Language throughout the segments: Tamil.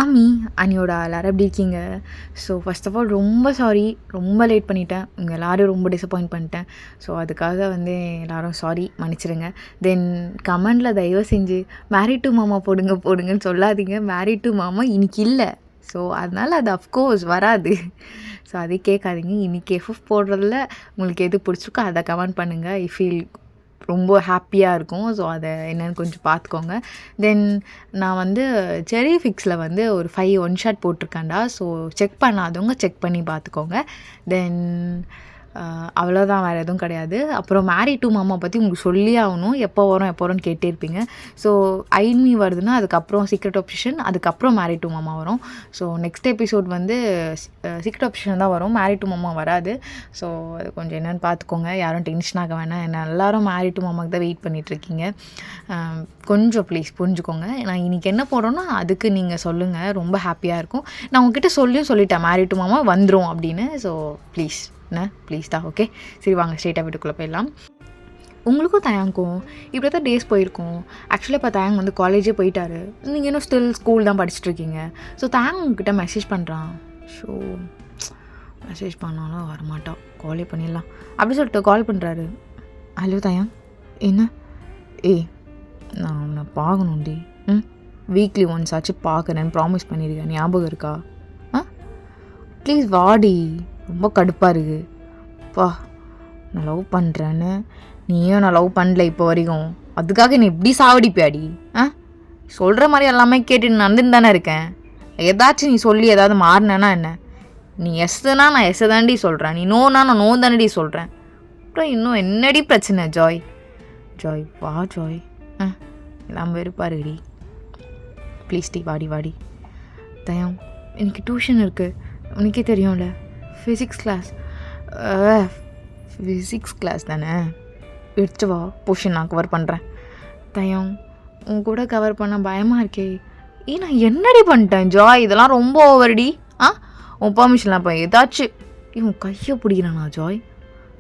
ஆமி அண்ணியோட எல்லாரும் எப்படி இருக்கீங்க? ஸோ ஃபர்ஸ்ட் ஆஃப் ஆல் ரொம்ப சாரி, ரொம்ப லேட் பண்ணிட்டேன். உங்கள் எல்லோரும் ரொம்ப டிசப்பாயிண்ட் பண்ணிட்டேன். ஸோ அதுக்காக வந்து எல்லோரும் சாரி, மன்னிச்சிடுங்க. தென் கமெண்டில் தயவு செஞ்சு மேரிட் டு மாமா போடுங்க போடுங்கன்னு சொல்லாதீங்க. மேரிட் டு மாமா இன்னைக்கு இல்லை. ஸோ அதனால் அது அஃப்கோர்ஸ் வராது. ஸோ அதே கேட்காதீங்க. இன்றைக்கி எஃப்எஃப் போடுறதுல உங்களுக்கு எது பிடிச்சிருக்கோ அதை கமெண்ட் பண்ணுங்கள். ஐ ஃபீல் ரொம்ப ஹாப்பியாக இருக்கும். ஸோ அதை என்னென்னு கொஞ்சம் பார்த்துக்கோங்க. தென் நான் வந்து செரி ஃபிக்ஸில் வந்து ஒரு 5 ஒன் ஷாட் போட்டிருக்கேன்டா. ஸோ செக் பண்ணாதவங்க செக் பண்ணி பார்த்துக்கோங்க. தென் அவ்வளோதான், வேறு எதுவும் கிடையாது. அப்புறம் மேரிட் டு மாமா பற்றி உங்களுக்கு சொல்லி ஆகணும். எப்போ வரும்னு கேட்டே இருப்பீங்க. ஸோ ஐமி வருதுன்னா அதுக்கப்புறம் சீக்ரெட் ஆப்ஷன், அதுக்கப்புறம் மேரிட் டு மாமா வரும். ஸோ நெக்ஸ்ட் எபிசோட் வந்து சீக்ரெட் ஆப்ஷன் தான் வரும், மேரிட் டு மாமா வராது. ஸோ அது கொஞ்சம் என்னென்னு பார்த்துக்கோங்க. யாரும் டென்ஷன் ஆக வேணாம். என்ன எல்லோரும் மேரிட் டு மாமாவுக்கு தான் வெயிட் பண்ணிகிட்ருக்கீங்க. கொஞ்சம் ப்ளீஸ் புரிஞ்சுக்கோங்க. நான் இன்றைக்கி என்ன போடுறோன்னா அதுக்கு நீங்கள் சொல்லுங்கள், ரொம்ப ஹாப்பியாக இருக்கும். நான் உங்ககிட்ட சொல்லிட்டேன் மேரிட் டு மாமா வந்துடும் அப்படின்னு. ஸோ ப்ளீஸ் ப்ளீஸ் தான். ஓகே, சரி வாங்க ஸ்ட்ரெயிட்டாக வீட்டுக்குள்ளே போயிடலாம். உங்களுக்கும் தயாங்கும் இப்படி தான் டேஸ் போயிருக்கோம். ஆக்சுவலாக இப்போ தயாங் வந்து காலேஜே போயிட்டாரு. நீங்கள் இன்னும் ஸ்டில் ஸ்கூல் தான் படிச்சுட்ருக்கீங்க. ஸோ தயாங் உங்ககிட்ட மெசேஜ் பண்ணுறான். ஸோ மெசேஜ் பண்ணாலும் வரமாட்டான், காலே பண்ணிடலாம் அப்படி சொல்லிட்டு கால் பண்ணுறாரு. ஹலோ தயாங், என்ன? நான் அவனை பார்க்கணுண்டி. வீக்லி ஒன்ஸ் ஆச்சு பார்க்குறேன்னு ப்ராமிஸ் பண்ணியிருக்கேன், ஞாபகம் இருக்கா? ப்ளீஸ் வாடி, ரொம்ப கடுப்பாக இருக்குது. பா, நான் லவ் பண்ணுறேன்னு நீயும் நான் லவ் பண்ணல இப்போ வரைக்கும், அதுக்காக நீ எப்படி சாவடிப்பியாடி? சொல்கிற மாதிரி எல்லாமே கேட்டு நடந்துன்னு தானே இருக்கேன். ஏதாச்சும் நீ சொல்லி ஏதாவது மாறினேன்னா என்ன? நீ எஸ்னா நான் எஸ் தாண்டி சொல்கிறேன், நீ நோனா நான் நோ தானடி சொல்கிறேன். அப்புறம் இன்னும் என்னடி பிரச்சனை? ஜாய் வா ஜாய், எல்லாம் வெறுப்பாருடி. ப்ளீஸ் டி வாடி. தயம், எனக்கு டியூஷன் இருக்குது, உனக்கே தெரியும்ல. ஃபிசிக்ஸ் கிளாஸ் தானே, எடுத்து வா, போர்ஷன் நான் கவர் பண்ணுறேன். தயம், உன் கூட கவர் பண்ண பயமாக இருக்கே. நான் என்னடி பண்ணிட்டேன் ஜாய்? இதெல்லாம் ரொம்ப ஓவர்டி. உன் பர்மிஷன்லாம் இப்போ ஏதாச்சும் இவன் கையை பிடிக்கிறானா ஜாய்?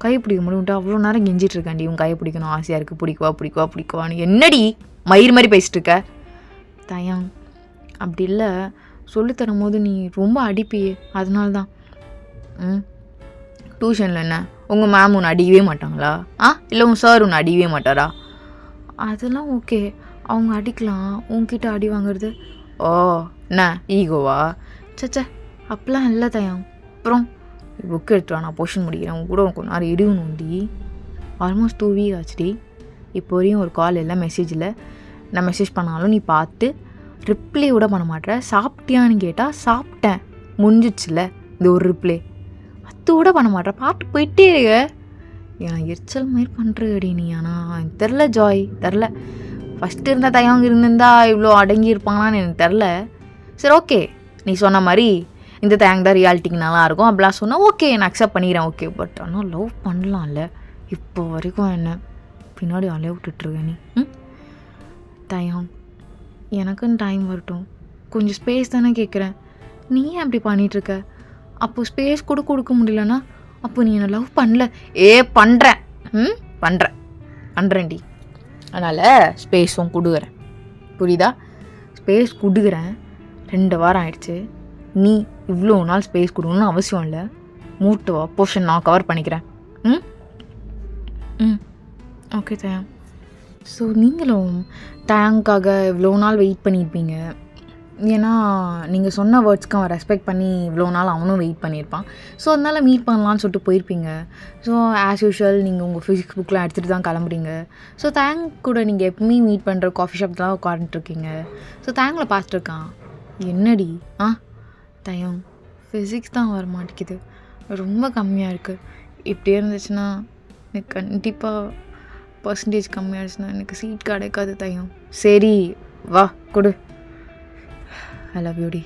கையை பிடிக்க முடியும்ட்டு அவ்வளோ நேரம் கெஞ்சிட்டு இருக்காண்டி. இவன் கையை பிடிக்கணும் ஆசையாக இருக்குது, பிடிக்குவான்னு என்னடி மயிர் மாதிரி பேசிட்டு இருக்க? தயம், அப்படி இல்லை, சொல்லித்தரும் போது நீ ரொம்ப அடிப்பியே, அதனால தான். டியூஷனில் என்ன உங்கள் மேம் உன்னை அடிக்கவே மாட்டாங்களா? இல்லை உங்கள் சார் உன்னை அடிக்கவே மாட்டாரா? அதெல்லாம் ஓகே, அவங்க அடிக்கலாம், உன்கிட்ட அடி வாங்குறது என்ன ஈகோவா? சச்சா, அப்பெல்லாம் இல்லை தயம். அப்புறம் புக் எடுத்துவா, நான் போர்ஷன் முடிக்கிறேன். உன் கூட கொஞ்ச நேரம் இடுவணும்டி. Almost 2 week ஆச்சுடி. இப்போ வரையும் ஒரு கால் இல்லை, மெசேஜ் இல்லை. நான் மெசேஜ் பண்ணாலும் நீ பார்த்து ரிப்ளை கூட பண்ண மாட்டேற. சாப்பிட்டியான்னு கேட்டால் சாப்பிட்டேன், முடிஞ்சிச்சுல, இந்த ஒரு ரிப்ளை அது கூட பண்ண மாட்டேற. பாட்டு போயிட்டே இருக்க. ஏன் எரிச்சல் மாதிரி பண்ணுறடி நீ? ஆனால் தெரில ஜாய், தெரில. ஃபஸ்ட்டு இருந்த தயங்க இருந்திருந்தா இவ்வளோ அடங்கியிருப்பாங்களான்னு எனக்கு தெரில. சரி ஓகே, நீ சொன்ன மாதிரி இந்த தேங்க் தான் ரியாலிட்டிக்கு நல்லாயிருக்கும் அப்படிலாம் சொன்னால் ஓகே, நான் அக்செப்ட் பண்ணிக்கிறேன். ஓகே, பட் ஆனால் லவ் பண்ணலாம்ல? இப்போ வரைக்கும் என்ன பின்னாடி அலைய விட்டுட்ருக்க நீ. தயம், எனக்குன்னு டைம் வரட்டும், கொஞ்சம் ஸ்பேஸ் தானே கேட்குறேன். நீ ஏன் அப்படி பண்ணிகிட்ருக்க? அப்போது ஸ்பேஸ் கூட கொடுக்க முடியலன்னா அப்போ நீ என்னை லவ் பண்ணல? பண்ணுறேன்டி. அதனால் ஸ்பேஸும் கொடுக்குறேன், புரியுதா? ஸ்பேஸ் கொடுக்குறேன். 2 வாரம் ஆயிடுச்சு. நீ இவ்வளோ நாள் ஸ்பேஸ் கொடுக்கணும்னு அவசியம் இல்லை. மூட்டுவா, போர்ஷன் நான் கவர் பண்ணிக்கிறேன். ஓகே தயம். ஸோ நீங்களும் தயாங்காக இவ்வளோ நாள் வெயிட் பண்ணியிருப்பீங்க. ஏன்னா நீங்கள் சொன்ன வேர்ட்ஸ்க்கு அவன் ரெஸ்பெக்ட் பண்ணி இவ்வளோ நாள் அவனும் வெயிட் பண்ணியிருப்பான். ஸோ அதனால் மீட் பண்ணலான்னு சொல்லிட்டு போயிருப்பீங்க. ஸோ ஆஸ் யூஷுவல் நீங்கள் உங்கள் ஃபிசிக்ஸ் புக்கெலாம் எடுத்துகிட்டு தான் கிளம்புறீங்க. ஸோ தேங்க் கூட நீங்கள் எப்பவுமே மீட் பண்ணுற காஃபி ஷாப் தான் உட்காந்துட்ருக்கீங்க. ஸோ தேங்கில் பார்த்துருக்கான். என்னடி தயம், ஃபிசிக்ஸ் தான் வர மாட்டேங்குது, ரொம்ப கம்மியாக இருக்குது. இப்படியே இருந்துச்சுன்னா எனக்கு கண்டிப்பாக பர்சன்டேஜ் கம்மியாகிடுச்சுன்னா எனக்கு சீட் கிடைக்காது தயம். சரி வா கொடு. ஐ லவ் யூ டி.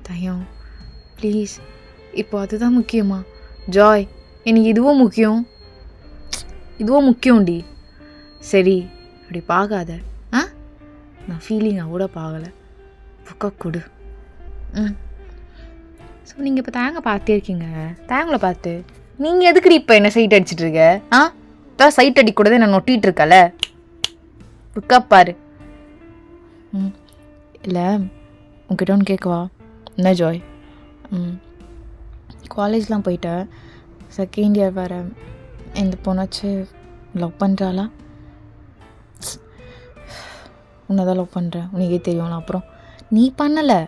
தயம் ப்ளீஸ், இப்போ அதுதான் முக்கியமா? ஜாய், எனக்கு இதுவும் முக்கியம்டி. சரி அப்படி பார்க்காத. நான் ஃபீலிங்காக கூட பார்க்கலை, புக்கா கொடு. ஸோ நீங்கள் இப்போ தேங்க பார்த்தே இருக்கீங்க. தேங்களை பார்த்து நீங்கள் எதுக்குடி இப்போ என்ன சைட் அடிச்சிட்ருக்க? தான் சைட் அடிக்கூடாது நான் நொட்டிகிட்டு இருக்கல, புக்கா பாரு. இல்லை உங்ககிட்ட ஒன்று கேட்கவா? என்ன ஜாய்? காலேஜ்லாம் போயிட்டேன், செகண்ட் இயர் வேறு. இந்த பொண்ணாச்சு லவ் பண்ணுறாளா? உன்னை தான் லவ் பண்ணுறேன், உனக்கே தெரியும்ல. அப்புறம் நீ பண்ணலை,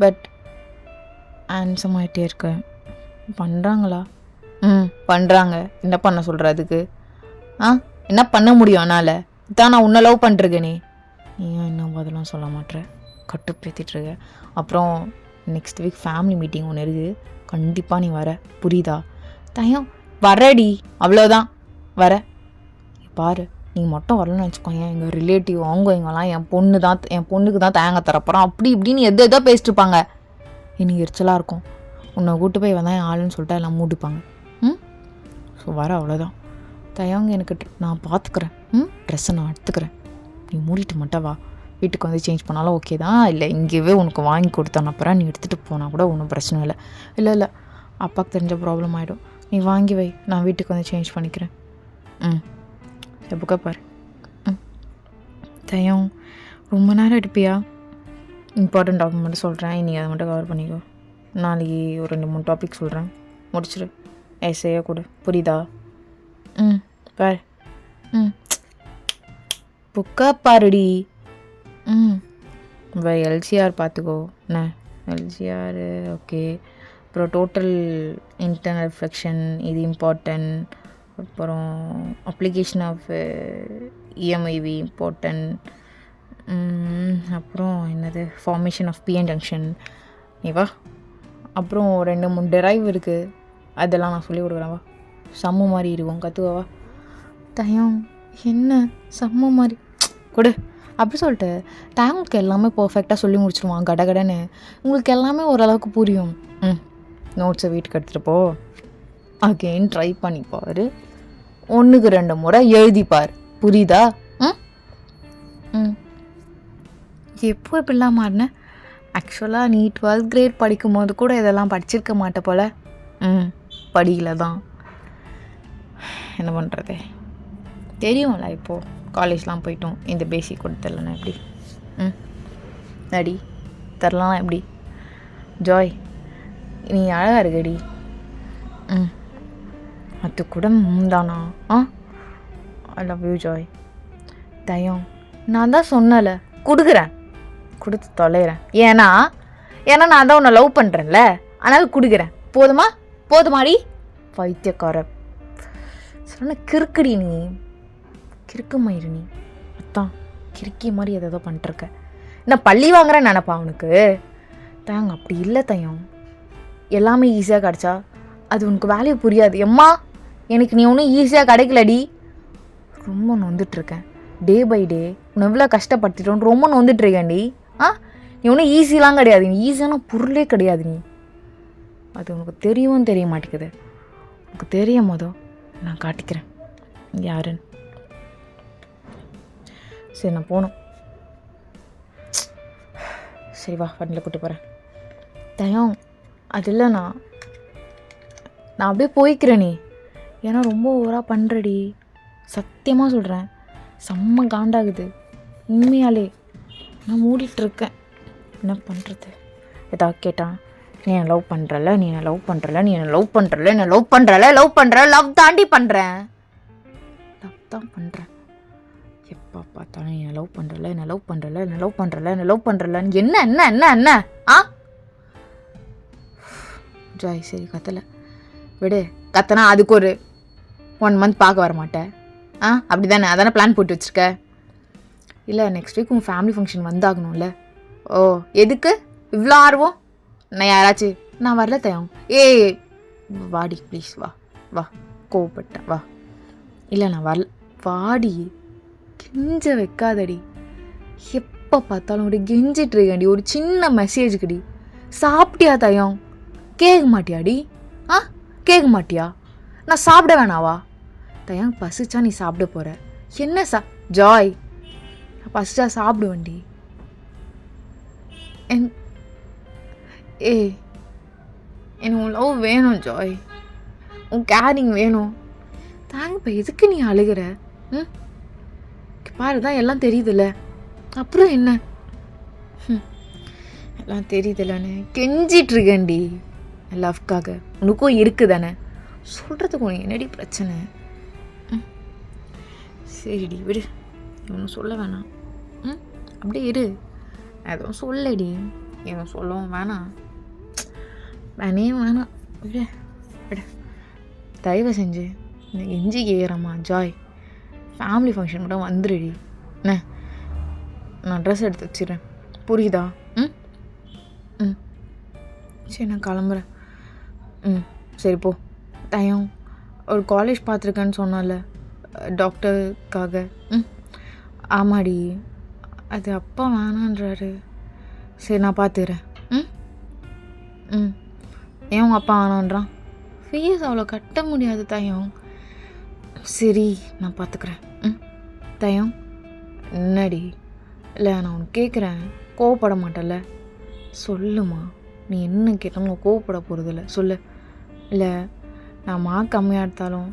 பட் ஆன்சம் ஆகிட்டே இருக்க. பண்ணுறாங்களா? பண்ணுறாங்க. என்ன பண்ண சொல்கிற அதுக்கு? என்ன பண்ண முடியும்? அதனால் இதான் நான் உன்னை லவ் பண்ணுறேனே. நீ என்ன பதிலாம் சொல்ல மாட்டேற, கட்டுப்பேற்றிட்டுருக்க. அப்புறம் நெக்ஸ்ட் வீக் ஃபேமிலி மீட்டிங் ஒன்று இருக்குது, கண்டிப்பாக நீ வர, புரியுதா? தயம் வரடி, அவ்வளோதான், வர. பாரு, நீ மட்டும் வரலன்னு வச்சுக்கோங்க, எங்கள் ரிலேட்டிவ் அவங்க இங்கெல்லாம் என் பொண்ணுக்கு தான் தேங்காய் தரப்போகிறோம் அப்படி இப்படின்னு எதோ பேசிட்டு இருப்பாங்க. எனக்கு எரிச்சலாக இருக்கும். உன்னை கூட்டு போய் வந்தால் என் ஆளுன்னு சொல்லிட்டு எல்லாம் மூடிப்பாங்க. ஸோ வர, அவ்வளோதான். தயங்க எனக்கு நான் பார்த்துக்குறேன். ட்ரெஸ்ஸை நான் எடுத்துக்கிறேன், நீ மூடிட்டு மட்டும் வா. வீட்டுக்கு வந்து சேஞ்ச் பண்ணாலும் ஓகே தான், இல்லை இங்கேயே உனக்கு வாங்கி கொடுத்தேன் அப்புறம் நீ எடுத்துகிட்டு போனால் கூட ஒன்றும் பிரச்சனை இல்லை. இல்லை அப்பாவுக்கு தெரிஞ்ச ப்ராப்ளம் ஆகிடும். நீ வாங்கி வை, நான் வீட்டுக்கு வந்து சேஞ்ச் பண்ணிக்கிறேன். புக்கை பாரு. தயம் ரொம்ப நேரம் எடுப்பியா? இம்பார்ட்டன்ட் டாக்குமெண்ட் சொல்கிறேன், நீங்கள் அதை மட்டும் கவர் பண்ணிக்கோ. நாளைக்கு ஒரு 2-3 டாபிக் சொல்கிறேன், முடிச்சிடு. எஸ்ஐயாக கொடு, புரியுதா? பாரு. புக்கை பாருடி. எல்சிஆர் பார்த்துக்கோ. என்ன எல்சிஆர்? ஓகே. அப்புறம் டோட்டல் இன்டர்னல் ரிஃப்ளெக்ஷன் இது இம்பார்ட்டன்ட். அப்புறம் அப்ளிகேஷன் ஆஃப் இஎம்ஐவி இம்பார்ட்டன்ட். அப்புறம் என்னது, ஃபார்மேஷன் ஆஃப் பிஎன் ஜங்ஷன். நீ வா. அப்புறம் 2-3 டெரைவ் இருக்குது, அதெல்லாம் நான் சொல்லி கொடுக்குறேன். வா, சம்மு மாதிரி இருக்கும், கற்றுக்கவா? தயம் என்ன சம்மு மாதிரி கொடு அப்படி சொல்லிட்டு டேங்க்கு எல்லாமே பர்ஃபெக்டாக சொல்லி முடிச்சிடுவான் கடகடன்னு. உங்களுக்கு எல்லாமே ஓரளவுக்கு புரியும். நோட்ஸை வீட்டுக்கு எடுத்துகிட்டு போ, அகெயின் ட்ரை பண்ணிப்பார், 1க்கு 2 முறை எழுதிப்பார், புரியுதா? எப்போ இப்படிலாம் மாறினேன்? ஆக்சுவலாக நீ 12th கிரேட் படிக்கும் போது கூட இதெல்லாம் படிச்சிருக்க மாட்டே போல். படிக்கல தான், என்ன பண்ணுறது? தெரியும்ல, இப்போது காலேஜ்லாம் போயிட்டோம், இந்த பேசிக் கூட தெரிலண்ணா எப்படி? அடி தரலாம் எப்படி? ஜாய் நீ அழகாக இருக்கடி. அது கூட தானா? I love you Joy. தயம் நான் தான் சொன்னல, கொடுக்குறேன், கொடுத்து தொலைகிறேன். ஏன்னா நான் தான் உன்னை லவ் பண்ணுறேன்ல, அதனால் கொடுக்குறேன். போதுமாடி? பைத்தியக்கார சொன்ன கிறுக்குடி நீ, கிறுக்கு மயிறு நீ. அத்தான் கிறுக்கி மாதிரி எதோ பண்ணிட்டுருக்க. என்ன பள்ளி வாங்குறேன்னு நினப்பா அவனுக்கு? தாங்க அப்படி இல்லை தயம், எல்லாமே ஈஸியாக கிடச்சா அது உனக்கு வேல்யூ புரியாது. எம்மா எனக்கு நீ ஒன்றும் ஈஸியாக கிடைக்கலடி, ரொம்ப நொந்துட்டுருக்கேன். டே பை டே உன்னை எவ்வளோ கஷ்டப்படுத்திட்டோன்னு ரொம்ப நொந்துட்டுருக்கேன்டி. நீ ஒன்றும் ஈஸிலாம் கிடையாது, நீ ஈஸியான பொருளே கிடையாது. நீ அது உனக்கு தெரியவும் தெரிய மாட்டேங்குது. உனக்கு தெரியும் போதோ நான் காட்டிக்கிறேன் யாருன்னு. சரி நான் போகணும். சரி வா, வண்டியில் கூப்பிட்டு போகிறேன். தயம் அது இல்லை, நான் அப்படியே போய்க்கிறேன். நீ ஏன்னா ரொம்ப ஓவராக பண்ணுறடி, சத்தியமாக சொல்கிறேன். செம்ம காண்டாகுது உண்மையாலே. நான் மூடிட்டுருக்கேன், என்ன பண்ணுறது? ஏதாவது கேட்டான், நீ என்ன லவ் பண்ணுறல, நீ என்ன லவ் பண்ணுறல, நீ என்ன லவ் பண்ணுறல, என்ன லவ் பண்ணுறல, லவ் தாண்டி பண்ணுறேன், லவ் தான் பண்ணுறேன். எப்போ பார்த்தாலும் என்ன லவ் பண்ணுறல, என்ன லவ் பண்ணுறல, என்ன லவ் பண்ணுறல, என்ன லவ் பண்ணுறலன்னு என்ன என்ன என்ன என்ன ஜாய் சரி கத்தலை விடு. கத்தனா அதுக்கு ஒரு 1 மந்த் பார்க்க வர மாட்டேன். அப்படி தானே, அதானே பிளான் போட்டு வச்சுருக்க? இல்லை நெக்ஸ்ட் வீக் உங்கள் ஃபேமிலி ஃபங்க்ஷன் வந்தாகணும்ல. ஓ எதுக்கு இவ்வளோ ஆர்வம்? நான் யாராச்சும் நான் வரல தயம். வாடி ப்ளீஸ், வா கோவப்பட்டேன், வா. இல்லை நான் வரல, வாடி. கெஞ்ச வைக்காதடி, எப்போ பார்த்தாலும் ஒரு கெஞ்சிட்ருக்கேன்டி, ஒரு சின்ன மெசேஜுக்குடி. சாப்பிட்டியா தயம்? கேட்க மாட்டியாடி? கேட்க மாட்டியா? நான் சாப்பிட வேணாவா? தயம் பசிச்சா நீ சாப்பிட போகிற என்ன? ஜாய் நான் பசிச்சா சாப்பிடுவேன்டி. எனக்கு உன் லவ் வேணும் ஜாய், உன் கேரிங் வேணும். இப்போ எதுக்கு நீ அழுகிற? பாருதான் எல்லாம் தெரியுதுல்ல, அப்புறம் என்ன? எல்லாம் தெரியுதுல்லண்ணே, கெஞ்சிட்ருக்கேன்டி லவ்க்காக. உனக்கும் இருக்குது தானே, சொல்கிறதுக்கு உனக்கு என்னடி பிரச்சனை? சரிடி விடு, ஒன்றும் சொல்ல வேணாம். அப்படியே இரு, எதுவும் சொல்லடி, எதுவும் சொல்லவும் வேணாம், வேணாம், விடு விடு. தயவு செஞ்சு இந்த எஞ்சி கேட்குறம்மா ஜாய், ஃபேமிலி ஃபங்க்ஷன் கூட வந்துடுடி என்ன. நான் ட்ரெஸ் எடுத்து வச்சிடுறேன், புரியுதா? சரி நான் கிளம்புறேன். சரி போ. தயம் ஒரு காலேஜ் பார்த்துருக்கேன்னு சொன்னால டாக்டருக்காக. ஆமாடி, அது அப்பா வேணான்றாரு. சரி நான் பார்த்துக்கிறேன். ஏன் உங்கள் அப்பா வேணான்றான்? ஃபீஸ் அவ்வளோ கட்ட முடியாது தயம். சரி நான் பார்த்துக்கிறேன். தயம் என்னடி? இல்லை நான் உனக்கு கேட்குறேன், கோவப்பட மாட்டேல்ல? சொல்லுமா, நீ என்ன கேட்டாலும் கோவப்பட போகிறதில்ல, சொல்லு. இல்லை நான் மார்க் கம்மியாக எடுத்தாலும்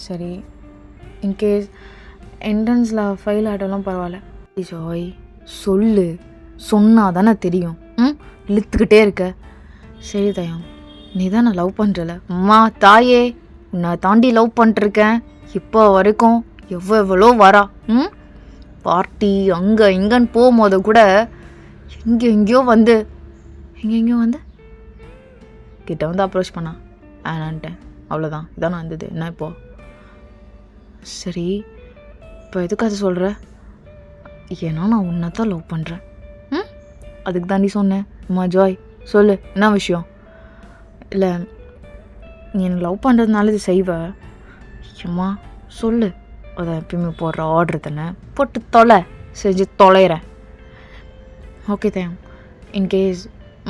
சரி, இன்கேஸ் என்ட்ரன்ஸில் ஃபெயில் ஆகிட்டாலும் பரவாயில்ல. ஜாய் சொல்லு, சொன்னால் தானே தெரியும். இழுத்துக்கிட்டே இருக்க. சரி தயம், நீ தான் நான் லவ் பண்ணுறல. அம்மா தாயே, உன்னை தாண்டி லவ் பண்ணிட்டுருக்கேன் இப்போ வரைக்கும். எவ்வளோ வரா பார்ட்டி அங்கே இங்கேன்னு போகும்போது கூட எங்கெங்கேயோ வந்து கிட்ட வந்து அப்ரோச் பண்ணா, ஆனான்ட்டேன். அவ்வளோதான், இதான் நான் வந்தது. என்ன இப்போ? சரி இப்போ எதுக்கு அதை சொல்கிற? ஏன்னா நான் உன்னை தான் லவ் பண்ணுறேன். அதுக்கு தாண்டி சொன்னேன். அம்மா ஜாய் சொல்லு, என்ன விஷயம்? இல்லை நீ எனக்கு லவ் பண்ணுறதுனால இது செய்வ. அம்மா சொல்லு. அதை எப்பயுமே போடுற ஆர்டர் தானே, போட்டு தொலை, செஞ்சு தொலைகிறேன். ஓகே தேம், இன்கேஸ்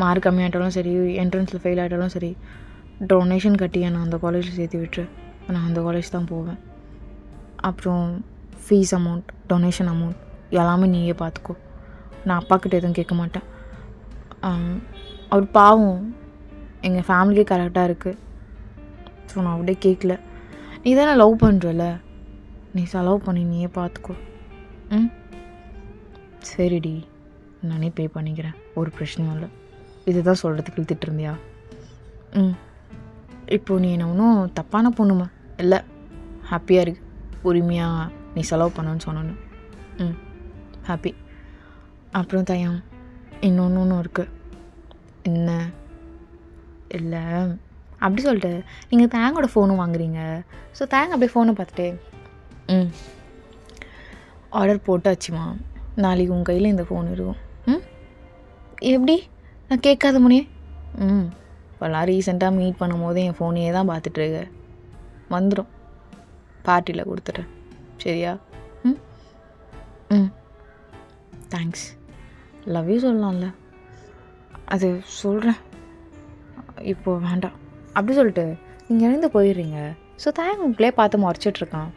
மார்க் கம்மியாகிட்டாலும் சரி, என்ட்ரன்ஸில் ஃபெயில் ஆகிட்டாலும் சரி, டொனேஷன் கட்டி நான் அந்த காலேஜில் சேர்த்து விட்டுரு. நான் அந்த காலேஜ் தான் போவேன். அப்புறம் ஃபீஸ் அமௌண்ட், டொனேஷன் அமௌண்ட் எல்லாமே நீயே பார்த்துக்கோ. நான் அப்பாக்கிட்ட எதுவும் கேட்க மாட்டேன். அவர் பாவம், எங்கள் ஃபேமிலியே கரெக்டாக இருக்குது. ஸோ நான் அப்படியே கேட்கல. நீ தானே லவ் பண்ணுறல, நீ செலவு பண்ணி நீயே பார்த்துக்கோ. சரிடி, நானே பே பண்ணிக்கிறேன், ஒரு பிரச்சனையும் இல்லை. இதுதான் சொல்கிறதுக்கு இழுத்துட்டு இருந்தியா? இப்போது நீ என்ன ஒன்றும் தப்பான பொண்ணுமா இல்லை, ஹாப்பியாக இருக்கு, உரிமையாக நீ செலவு பண்ணணுன்னு சொன்னோன்னு. ஹாப்பி. அப்புறம் தயம் இன்னொன்று இருக்குது. என்ன? இல்லை அப்படி சொல்லிட்டு நீங்கள் தேங்கோட ஃபோனும் வாங்குறீங்க. ஸோ தேங்க அப்படியே ஃபோனை பார்த்துட்டு ஆர்டர் போட்டாச்சுமா, நாளைக்கு உங்கள் கையில் இந்த ஃபோன் இருக்கும். எப்படி? நான் கேட்காத முனே. இப்போல்லாம் ரீசெண்டாக மீட் பண்ணும் போது என் ஃபோனையே தான் பார்த்துட்ருக்க. வந்துடும், பார்ட்டியில் கொடுத்துட்றேன், சரியா? தேங்க்ஸ், லவ் யூ சொல்லலாம்ல. அது சொல்கிறேன், இப்போது வேண்டாம். அப்படி சொல்லிட்டு நீங்கள் எழுந்து போயிடுறீங்க. ஸோ தேங்க உங்களே பார்த்து முறைச்சிட்ருக்கான்.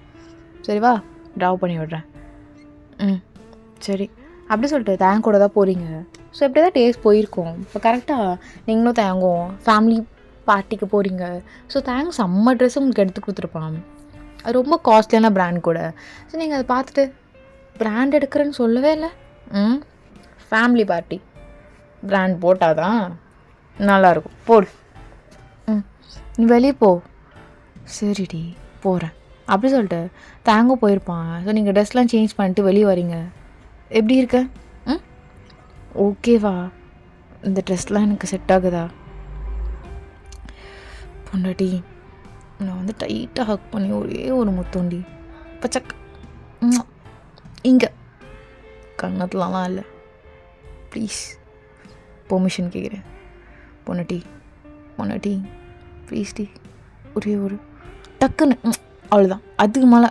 சரிவா, ட்ராவ் பண்ணி விடுறேன். சரி அப்படி சொல்லிட்டு தேங்க கூட தான் போகிறீங்க. ஸோ இப்படி தான் டேஸ் போயிருக்கோம். இப்போ கரெக்டாக நீங்களும் தேங்கும் ஃபேமிலி பார்ட்டிக்கு போகிறீங்க. ஸோ தேங்க் செம்ம ட்ரெஸ் உங்களுக்கு எடுத்து கொடுத்துருப்பான். அது ரொம்ப காஸ்ட்லியான ப்ராண்ட் கூட. ஸோ நீங்கள் அதை பார்த்துட்டு ப்ராண்ட் எடுக்கிறேன்னு சொல்லவே இல்லை. ஃபேமிலி பார்ட்டி ப்ராண்ட் போட்டால் தான் நல்லாயிருக்கும். போடு. நீ வெளியே போ. சரிடி போகிறேன். அப்படி சொல்லிட்டு தேங்கும் போயிருப்பான். ஸோ நீங்கள் ட்ரெஸ்லாம் சேஞ்ச் பண்ணிட்டு வெளியே வரீங்க. எப்படி இருக்க? ஓகேவா? இந்த ட்ரெஸ்லாம் எனக்கு செட் ஆகுதா? பொண்டாட்டி நான் வந்து டைட்டாக ஹக் பண்ணி ஒரே ஒரு முத்தோண்டி பச்சக் இங்கே கண்ணத்துலலாம் இல்லை. ப்ளீஸ் பெர்மிஷன் கேட்குறேன். பொண்டாட்டி ப்ளீஸ் டி, ஒரே ஒரு டக்குன்னு அவ்வளோதான். அதுக்கு மேலே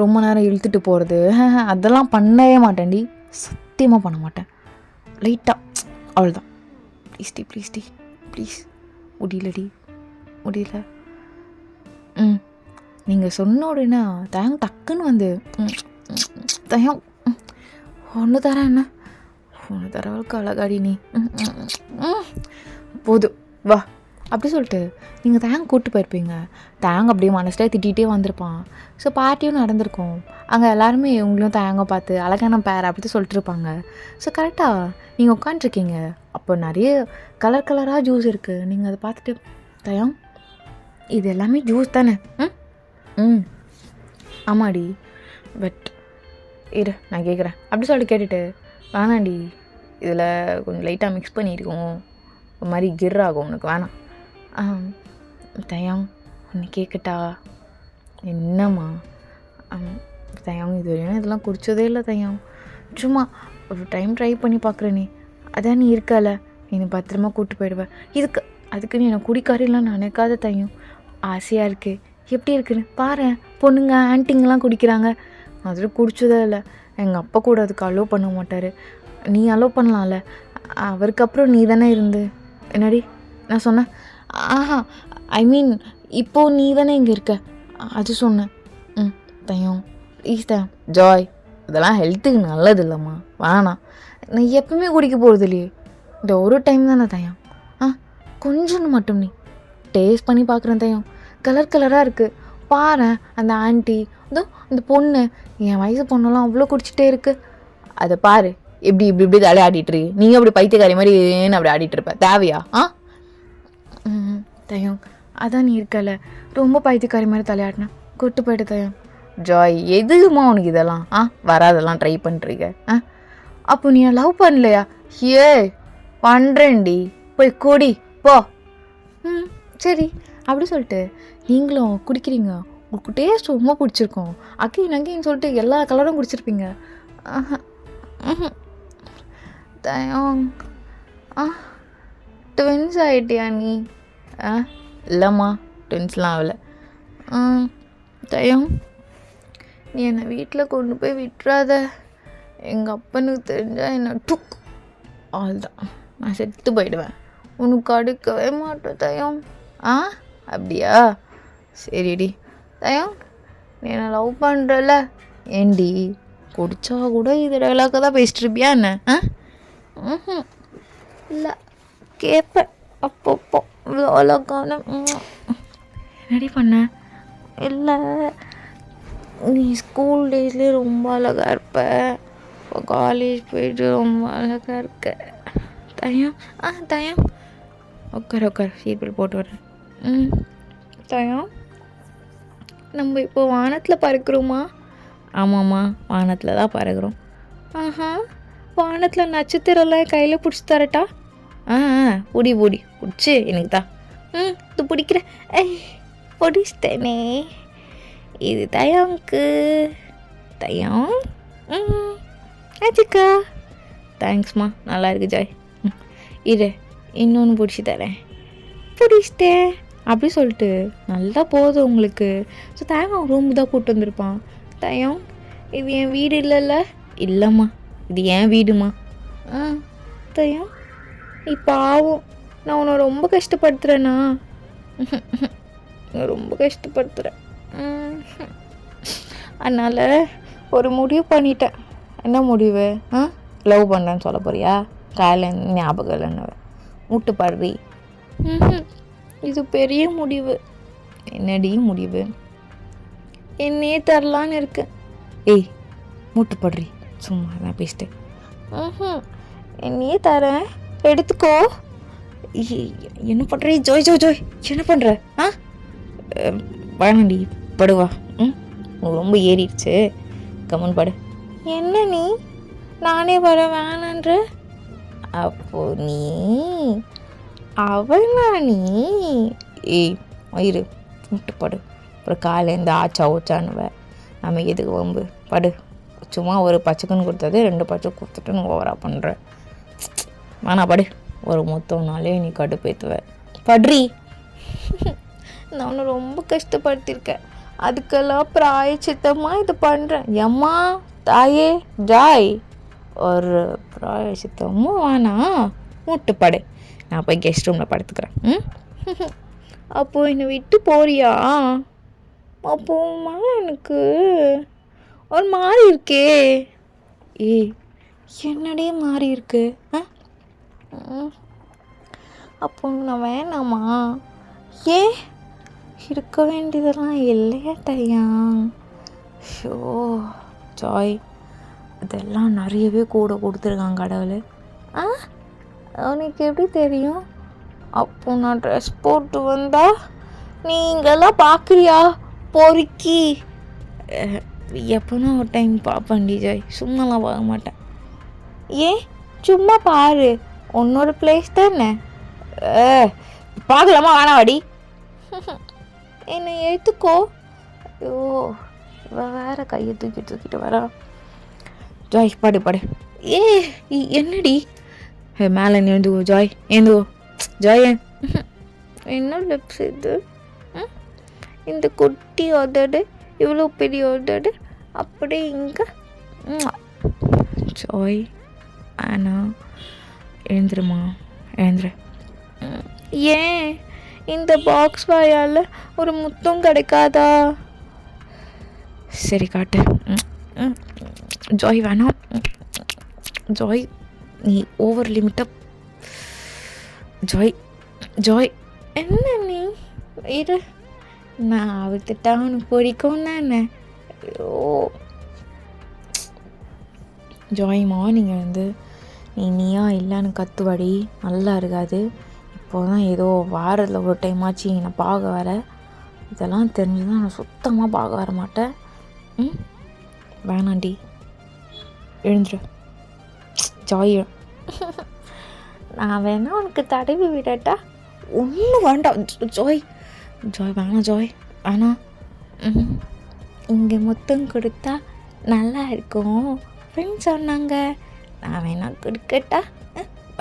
ரொம்ப நேரம் இழுத்துட்டு போகிறது அதெல்லாம் பண்ணவே மாட்டேன்டி, சத்தியமாக பண்ண மாட்டேன். லைட்டாக அவ்வளோதான். ப்ளீஸ் டி ப்ளீஸ். முடியல. நீங்கள் சொன்ன உடனே டக்குன்னு வந்து தயம் ஒன்று தரேன். என்ன ஒன்று தரவளுக்கு அழகாடி நீ. போதும் வா, அப்படி சொல்லிட்டு நீங்கள் தேங்க் கூப்பிட்டு போயிருப்பீங்க. தேங்க் அப்படியே மனசில் திட்டிகிட்டே வந்திருப்பான். ஸோ பார்ட்டியும் நடந்திருக்கும். அங்கே எல்லாருமே இவங்களும் தேங்க பார்த்து அழகான பேர் அப்படி சொல்லிட்டு இருப்பாங்க. ஸோ கரெக்டாக நீங்கள் உட்காண்ட்ருக்கீங்க. அப்போ நிறைய கலர் கலராக ஜூஸ் இருக்குது. நீங்கள் அதை பார்த்துட்டு தயம் இது எல்லாமே ஜூஸ் தானே? ம் ஆமாடி, பட் இரு நான் கேட்குறேன் அப்படி சொல்லிட்டு கேட்டுட்டு வேணாண்டி இதில் கொஞ்சம் லைட்டாக மிக்ஸ் பண்ணியிருக்கோம், ஒரு மாதிரி கிர் ஆகும், உனக்கு வேணாம். தயம் ஒன்று கேட்கட்டா? என்னம்மா? தயம் இது வரையும் இதெல்லாம் குடித்ததே இல்லை தயம், சும்மா ஒரு டைம் ட்ரை பண்ணி பார்க்குறேனே, அதான் நீ இருக்கல, என்னை பத்திரமா கூப்பிட்டு போயிடுவேன். அதுக்கு நீ என்னை குடிக்காரெல்லாம் நினைக்காத தயம், ஆசையாக இருக்குது. எப்படி இருக்குன்னு பாரு, பொண்ணுங்க ஆன்ட்டிங்கெலாம் குடிக்கிறாங்க, அதில் குடிச்சதே இல்லை. எங்கள் அப்பா கூட அதுக்கு அலோவ் பண்ண மாட்டார், நீ அலோவ் பண்ணலாம்ல, அவருக்கு அப்புறம் நீ தானே இருந்து. என்னடி நான் சொன்னேன்? ஐ மீன் இப்போது நீ தானே இங்கே இருக்க, அது சொன்னேன். தயம் ப்ளீஸ் தயம். ஜாய் இதெல்லாம் ஹெல்த்துக்கு நல்லது இல்லைம்மா, வேணாம். நான் எப்பவுமே குடிக்க போகிறது இல்லையே, இந்த ஒரு டைம் தானே தயம். கொஞ்சம் மட்டும் நீ டேஸ்ட் பண்ணி பார்க்குறேன் தயம், கலர் கலராக இருக்குது பாரு. அந்த ஆன்ட்டி இதோ அந்த பொண்ணு, என் வயசு பொண்ணெல்லாம் அவ்வளோ குடிச்சிட்டே இருக்குது, அதை பாரு எப்படி இப்படி இப்படி தலை ஆடிட்டுரு. நீங்கள் அப்படி பைத்தியக்காரி மாதிரி ஏன்னு அப்படி ஆடிட்டுருப்ப, தேவையா? தயம் அதான் நீ இருக்கல, ரொம்ப பைத்தியக்காரி மாதிரி தலையாட்டினா கூட்டு போய்ட்டு தயம். ஜாய் எதுமா உனக்கு இதெல்லாம் வராதெல்லாம் ட்ரை பண்ணுறீங்க? அப்போ நீ லவ் பண்ணலையா? ஏ பண்ணுறேன்டி, போய் கூடி போ. சரி அப்படி சொல்லிட்டு நீங்களும் குடிக்கிறீங்க, உங்களுக்கு டேஸ்ட் ரொம்ப பிடிச்சிருக்கோம், அகைன் அகைன்னு சொல்லிட்டு எல்லா கலரும் குடிச்சிருப்பீங்க. தயம் ட்வின்ஸ் ஆகிட்டியா நீ? இல்லைம்மா ட்வின்ஸ்லாம் ஆகலை. தயம் நீ என்னை வீட்டில் கொண்டு போய் விட்டுறாத, எங்கள் அப்பனுக்கு தெரிஞ்சால் என்னை டுக் அதுதான் நான் செத்து போயிடுவேன், உனக்கு அடுக்கவே மாட்டேன் தயம். அப்படியா? சரிடி தயம், நீ என்னை லவ் பண்ணுறல, ஏண்டி குடித்தா கூட இது டைலாக தான் பேசிட்டு இருப்பியா என்ன? இல்லை கேட்பேன் அப்பப்போ இவ்வளோ அழகான. என்னடி பண்ண? இல்லை நீ ஸ்கூல் டேஸ்லேயே ரொம்ப அழகாக இருப்ப, இப்போ காலேஜ் போயிட்டு ரொம்ப அழகாக இருக்க தயம். தயம் உட்கார் சீட் பெல்ட் போட்டு வரேன். தயம் நம்ம இப்போ வானத்தில் பறக்கிறோமா? ஆமாம்மா வானத்தில் தான் பறக்கிறோம். வானத்தில் நட்சத்திரம்லாம் கையில் பிடிச்சி தரட்டா? பூடி பிடிச்சி எனக்கு தான். இது பிடிக்கிறேன், பிடிச்சிட்டேனே, இது தயம்க்கு. தயம் ஆச்சுக்கா, தேங்க்ஸ்மா, நல்லா இருக்கு ஜாய். இரு இன்னொன்று பிடிச்சி தரேன். பிடிச்சிட்டேன் அப்படி சொல்லிட்டு நல்லா போதும் உங்களுக்கு. ஸோ தயம் ரூம் தான் கூப்பிட்டு வந்திருப்பான். தயம் இது என் வீடு இல்லைல்ல? இல்லைம்மா இது என் வீடுமா. தயம் நீ பாவம், நான் உன்னை ரொம்ப கஷ்டப்படுத்துகிறேண்ணா. ரொம்ப கஷ்டப்படுத்துகிறேன், அதனால் ஒரு முடிவு பண்ணிட்டேன். என்ன முடிவு? லவ் பண்ணுறேன்னு சொல்ல போறியா? காலையில் ஞாபகம் இல்லைன்னு மூட்டு பாடுறி. இது பெரிய முடிவு. என்னடி முடிவு? என்னையே தரலான்னு இருக்கேன். ஏய் மூட்டு பாடுறி, சும்மா நான் பேசிட்டு. என்னையே தரேன், எடுத்துக்கோ. என்ன பண்ணுற ஜோய் என்ன பண்ணுற? வேணாண்டி படுவா, உனக்கு ரொம்ப ஏறிடுச்சு, கம்மன் படு. என்ன நீ நானே வர வேணான்ற? அப்போ நீ அவனா நீ? ஏய் மயிறு விட்டு படு, அப்புறம் காலையில் ஆச்சா ஓச்சானுவ, நம்ம எதுக்கு வம்பு, படு. சும்மா ஒரு பச்சைக்கன்னு கொடுத்தது 2 பச்சை கொடுத்துட்டு நீ ஓவராக பண்ணுற, வேணா படு. ஒரு மொத்தம்னாலே நீ கடுப்பேற்றுவ, பட்ரி. நான் உன்னை ரொம்ப கஷ்டப்படுத்தியிருக்கேன், அதுக்கெல்லாம் பிராயச்சித்தமாக இது பண்ணுறேன். எம்மா தாயே ஜாய், ஒரு பிராயச்சித்தமும் வேணாம், மூட்டுப்படு. நான் போய் கெஸ்ட் ரூமில் படுத்துக்கிறேன். அப்போது என்னை விட்டு போறியா? அப்போம்மா எனக்கு ஒரு மாறி இருக்கே. ஏய் என்னடே மாறி இருக்கு? அப்போ நான் வேணாமா? ஏன் இருக்க வேண்டியதெல்லாம் இல்லையா தயம்? ஷோ ஜாய், இதெல்லாம் நிறையவே கூட கொடுத்துருக்காங்க கடவுள். ஆ, அவனுக்கு எப்படி தெரியும்? அப்போ நான் ட்ரெஸ் போட்டு வந்தா நீங்களாம் பார்க்குறியா பொறுக்கி? எப்போனா ஒரு டைம் பார்ப்பேன்டி ஜாய், சும்மாலாம் பார்க்க மாட்டேன். ஏன் சும்மா பாரு, உன்னோட பிளேஸ் தானே. பார்க்கலாமா வேணாவாடி? என்னை எடுத்துக்கோ. ஐயோ, வேற கையை தூக்கிட்டு வரா. ஜாய் படு படு. என்னடி மேலே எழுந்துவோ ஜாய், ஏந்துவோ ஜாய். என்ன லிப்ஸ் இது? இந்த குட்டி உதடு, இவ்வளோ பெரிய உதடு, அப்படியே இங்கே. ஜாய் ஆனா எழுந்துருமா, எழுந்துரு. ஏன் இந்த பாக்ஸ் வாயால் ஒரு முத்தம் கிடைக்காதா? சரி காட்டு. ஜாய் வேணாம் ஜாய், நீ ஓவர் லிமிட்டாக. ஜாய் ஜாய் என்ன நீ இரு, நான் அவர்கிட்ட அவனுக்கு பிடிக்கும் தானே. ஐயோ ஜாய், மார்னிங் வந்து நீயா இல்லைன்னு கத்துவாடி, நல்லா இருக்காது. இப்போ தான் ஏதோ வாரத்தில் ஒரு டைம் ஆச்சு என்னை பார்க்க வர. இதெல்லாம் தெரிஞ்சுதான் நான் சுத்தமாக பார்க்க வர மாட்டேன். வேணாண்டி, எழுந்துரு ஜாய். நான் வேணா உனக்கு தடவி விடட்டா? ஒன்றும் வேண்டாம் ஜாய். ஜாய் வேணாம், ஜாய் வேணாம். இங்கே முத்தம் கொடுத்தா நல்லா இருக்கும் ஃப்ரெண்ட்ஸ் சொன்னாங்க, நான் வேணா கொடுக்கட்டா?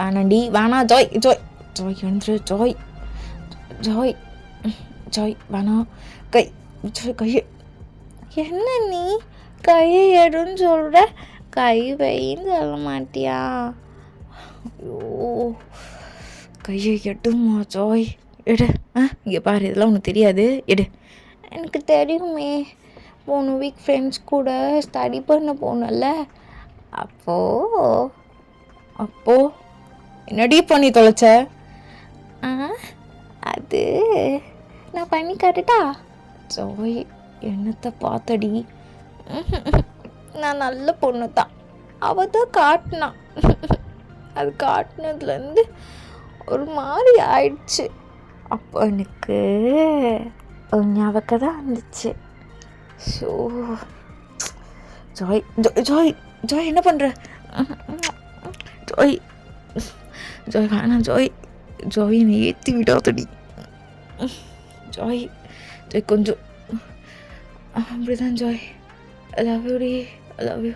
வேணாண்டி, வேணா ஜாய். ஜாய் ஜாய் எழுந்துரு ஜாய். ஜாய் ஜாய் வேணாம். கை ஜாய், கையை. என்ன நீ கையை எடுன்னு சொல்கிற, கை வைன்னு சொல்ல மாட்டியா? ஐயோ, கையை எடுமா ஜாய், எடு. இங்கே பாரு, இதெல்லாம் உனக்கு தெரியாது, எடு. எனக்கு தெரியுமே, போன வீக் ஃப்ரெண்ட்ஸ் கூட ஸ்டடி பண்ண போனல. அப்போ என்னடி பண்ணி தொலைச்ச? அது நான் பண்ணி காட்டுட்டா? ஜாய் என்னத்தை பார்த்தடி? நான் நல்ல பொண்ணு தான், அவ தான் காட்டினான். அது காட்டினதுலேருந்து ஒரு மாதிரி ஆயிடுச்சு. அப்போ எனக்கு ஒரு ஞாபகம் தான் வந்துச்சு. ஸோ ஜாய் ஜாய் ஜாய் என்ன பண்ணுற? ஜாய் ஜாய் வேணாம் ஜாய். ஜாய் என்னை ஏற்றி விடாதடி ஜாய். ஜாய் கொஞ்சம் அப்படிதான் ஜாய். I love you டி, I love you.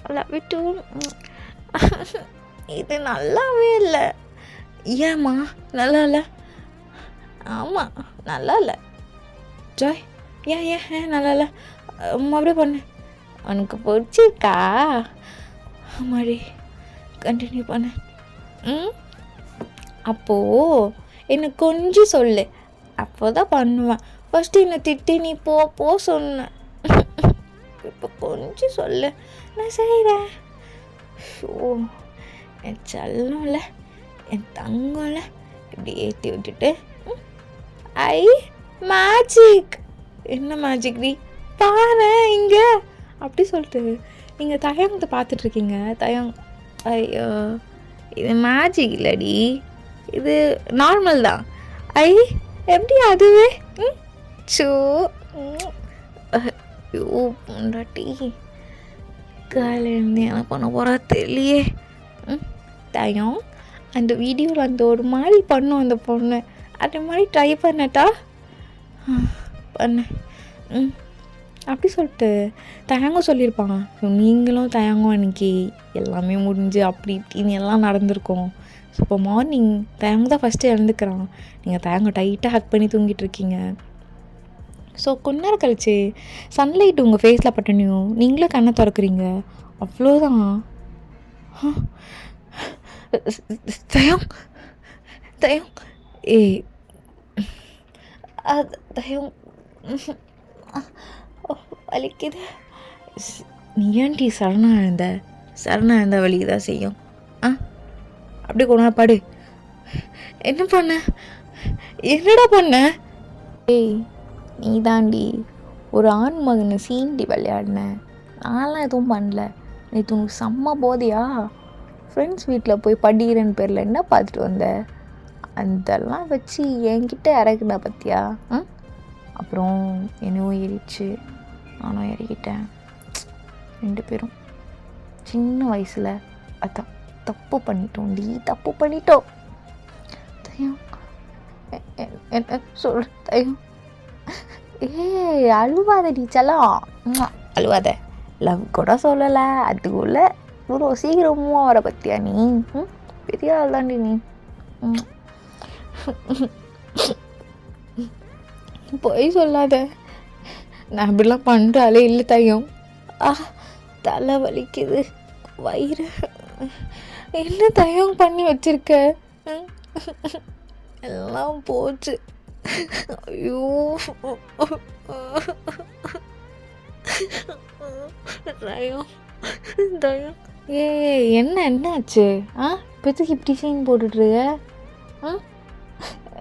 I love you too. இது நல்லாவே இல்லை. ஏம்மா நல்லா இல்லை? ஆமாம் நல்லா இல்லை ஜாய். ஏன் நல்லா இல்லை? அப்படியே பண்ணு, உனக்கு பிடிச்சிருக்கா? ஆமாடி, கண்டினியூ பண்ணு. அப்போது எனக்கு கொஞ்சம் சொல்லு, அப்போ தான் பண்ணுவேன். ஃபஸ்ட்டு என்னை திட்டி நீ போ சொன்னேன். இப்போ கொஞ்சம் சொல்லு, நான் செய்கிறேன். ஷோ, என் செல்லம்ல, என் தங்கம்ல, இப்படி ஏற்றி விட்டுட்டு ஐ மேஜிக். என்ன மேஜிக் டி? பாரு இங்கே அப்படி சொல்லிட்டு நீங்கள் தயங்கத்தை பார்த்துட்ருக்கீங்க. ஐயோ, இது மேஜிக் இல்லடி, இது நார்மல் தான். எப்படி அதுவே? ஸோ ஐயோ பொண்டாட்டி, காலையிலேருந்து என்ன பண்ண போகிறா தெரியலையே. தயம், அந்த வீடியோவில் அந்த ஒரு மாதிரி பண்ணும் அந்த பொண்ணு, அது மாதிரி ட்ரை பண்ணட்டா? பண்ண அப்படி சொல்லிட்டு தயங்கம் சொல்லியிருப்பாங்க. ஸோ நீங்களும் தயங்கம் அன்றைக்கி எல்லாமே முடிஞ்சு அப்படி இப்படின்னு எல்லாம் நடந்திருக்கோம். ஸோ இப்போ மார்னிங் தயங்கம் தான் ஃபஸ்ட்டு இறந்துக்கிறான். நீங்கள் தயங்கம் டைட்டாக ஹக் பண்ணி தூங்கிட்டுருக்கீங்க. ஸோ கொஞ்ச நேரம் கழிச்சு சன்லைட் உங்கள் ஃபேஸில் பட்டனையும் நீங்களும் கண்ணை திறக்கிறீங்க. அவ்வளோதான். தயம் தயம் தயம் வலிக்குது. நீ ஏன்டி சரணா எழுந்த வலிக்கு தான் செய்யும். அப்படியே கொஞ்ச நேரம் படு. என்ன பண்ண? என்னடா பண்ண? ஏய், நீ தாண்டி ஒரு ஆண் மகனை சீண்டி விளையாடின. நான்லாம் எதுவும் பண்ணல. நேற்று உனக்கு செம்ம போதையா? ஃப்ரெண்ட்ஸ் வீட்டில் போய் படிக்கிறேன்னு பேரில் என்ன பார்த்துட்டு வந்த? அதெல்லாம் வச்சு என்கிட்ட இறக்குடா பத்தியா? அப்புறம் என்னவோ ஏறிச்சு, நானும் இறக்கிட்டேன். 2 பேரும் சின்ன வயசில் அதான் தப்பு பண்ணிட்டோம்டி, தப்பு பண்ணிட்டோம். தயம் என்ன சொல் தயம். அழுவாதடி செல்லம், அழுவாத. லவ் கூட சொல்லலை, அதுக்குள்ள இவ்வளோ சீக்கிரமும் வர பத்தியா நீ? பெரிய ஆள் தாண்டி நீ. போய் சொல்லாத, நான் அப்படிலாம் பண்ணுறாலே இல்லை தயம். தலை வலிக்குது, வயிறு. என்ன தயம் பண்ணி வச்சிருக்க? எல்லாம் போச்சு. ஐயோ தயம் தயம். என்ன என்னாச்சு? இப்போதைக்கு இப்படி சீன் போட்டுட்ருக்க?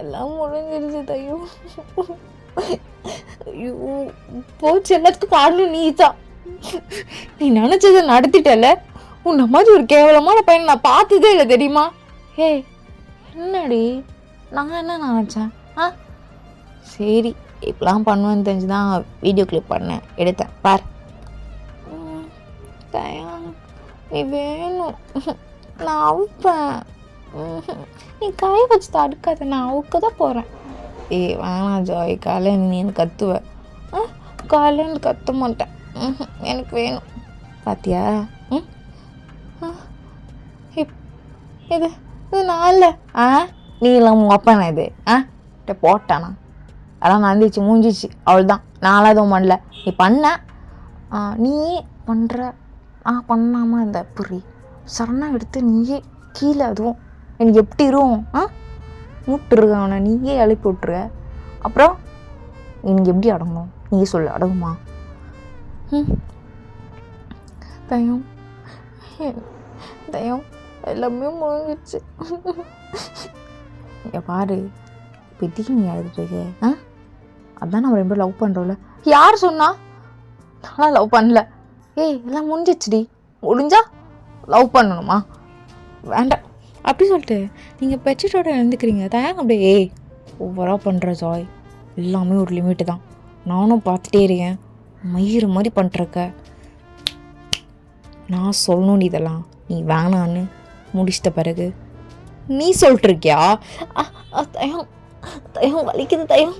எல்லாம் முடிஞ்சிருச்சு தயம். ஐயோ போச்சு, எல்லாத்துக்கும் காரணம் நீ தான். நீ நினச்சதை நடத்திட்டல. உன்ன மாதிரி ஒரு கேவலமான பையனை நான் பார்த்ததே இல்லை தெரியுமா? என்னடி நான் என்ன நினச்சேன்? சரி, இப்படிலாம் பண்ணுவேன்னு தெரிஞ்சுதான் வீடியோ கிளிப் பண்ணேன், எடுத்தேன் பார். தயம் நீ வேணும், நான் அவுப்பேன். நீ காய வச்சு தடுக்காத, நான் அவுக்க தான் போகிறேன். வேணாம் ஜாய், காலையில் நீ எனக்கு கத்துவ. காலையில் கத்த மாட்டேன், எனக்கு வேணும். பாத்தியா? இது நான் இல்லை. நீ இல்லை, உங்கள் அப்பா நான் இது போட்டானா? அதெல்லாம் நடந்துச்சு, மூஞ்சிச்சு, அவ்வளோதான். நான்லாம் எதுவும் பண்ணல. நீ பண்ண, நீ பண்ணுற, பண்ணாமல் இந்த புரி சரணாக எடுத்து நீயே கீழே அதுவும் எனக்கு எப்படி இருக்கும்? மூட்டுருக்க அவனை நீயே எழுப்பி விட்டுருக்க. அப்புறம் எனக்கு எப்படி அடங்கும்? நீயே சொல்ல, அடங்குமா? தயம் தயம், எல்லாமே முடிஞ்சிடுச்சு. இங்கே பாரு, இப்போதைக்கு நீ அழுதுட்டு அதான் நம்ம 2 பேரும் லவ் பண்ணுறோம்ல. யார் சொன்னா? நானும் லவ் பண்ணல. எல்லாம் முடிஞ்சிச்சுடி. முடிஞ்சா லவ் பண்ணணுமா? வேண்டாம் அப்படி சொல்லிட்டு நீங்கள் பெட்ஷீட்டோட எழுந்துக்கிறீங்க. தயாங்க அப்படியே ஓவராக பண்ணுற ஜாய். எல்லாமே ஒரு லிமிட்டு தான். நானும் பார்த்துட்டே இருக்கேன், மயிறு மாதிரி பண்ணுறக்க. நான் சொல்லணும் இதெல்லாம், நீ வேணான்னு முடிச்சிட்ட பிறகு நீ சொல்லிட்டுருக்கியா? தயம் தயம் வலிக்குது தயம்.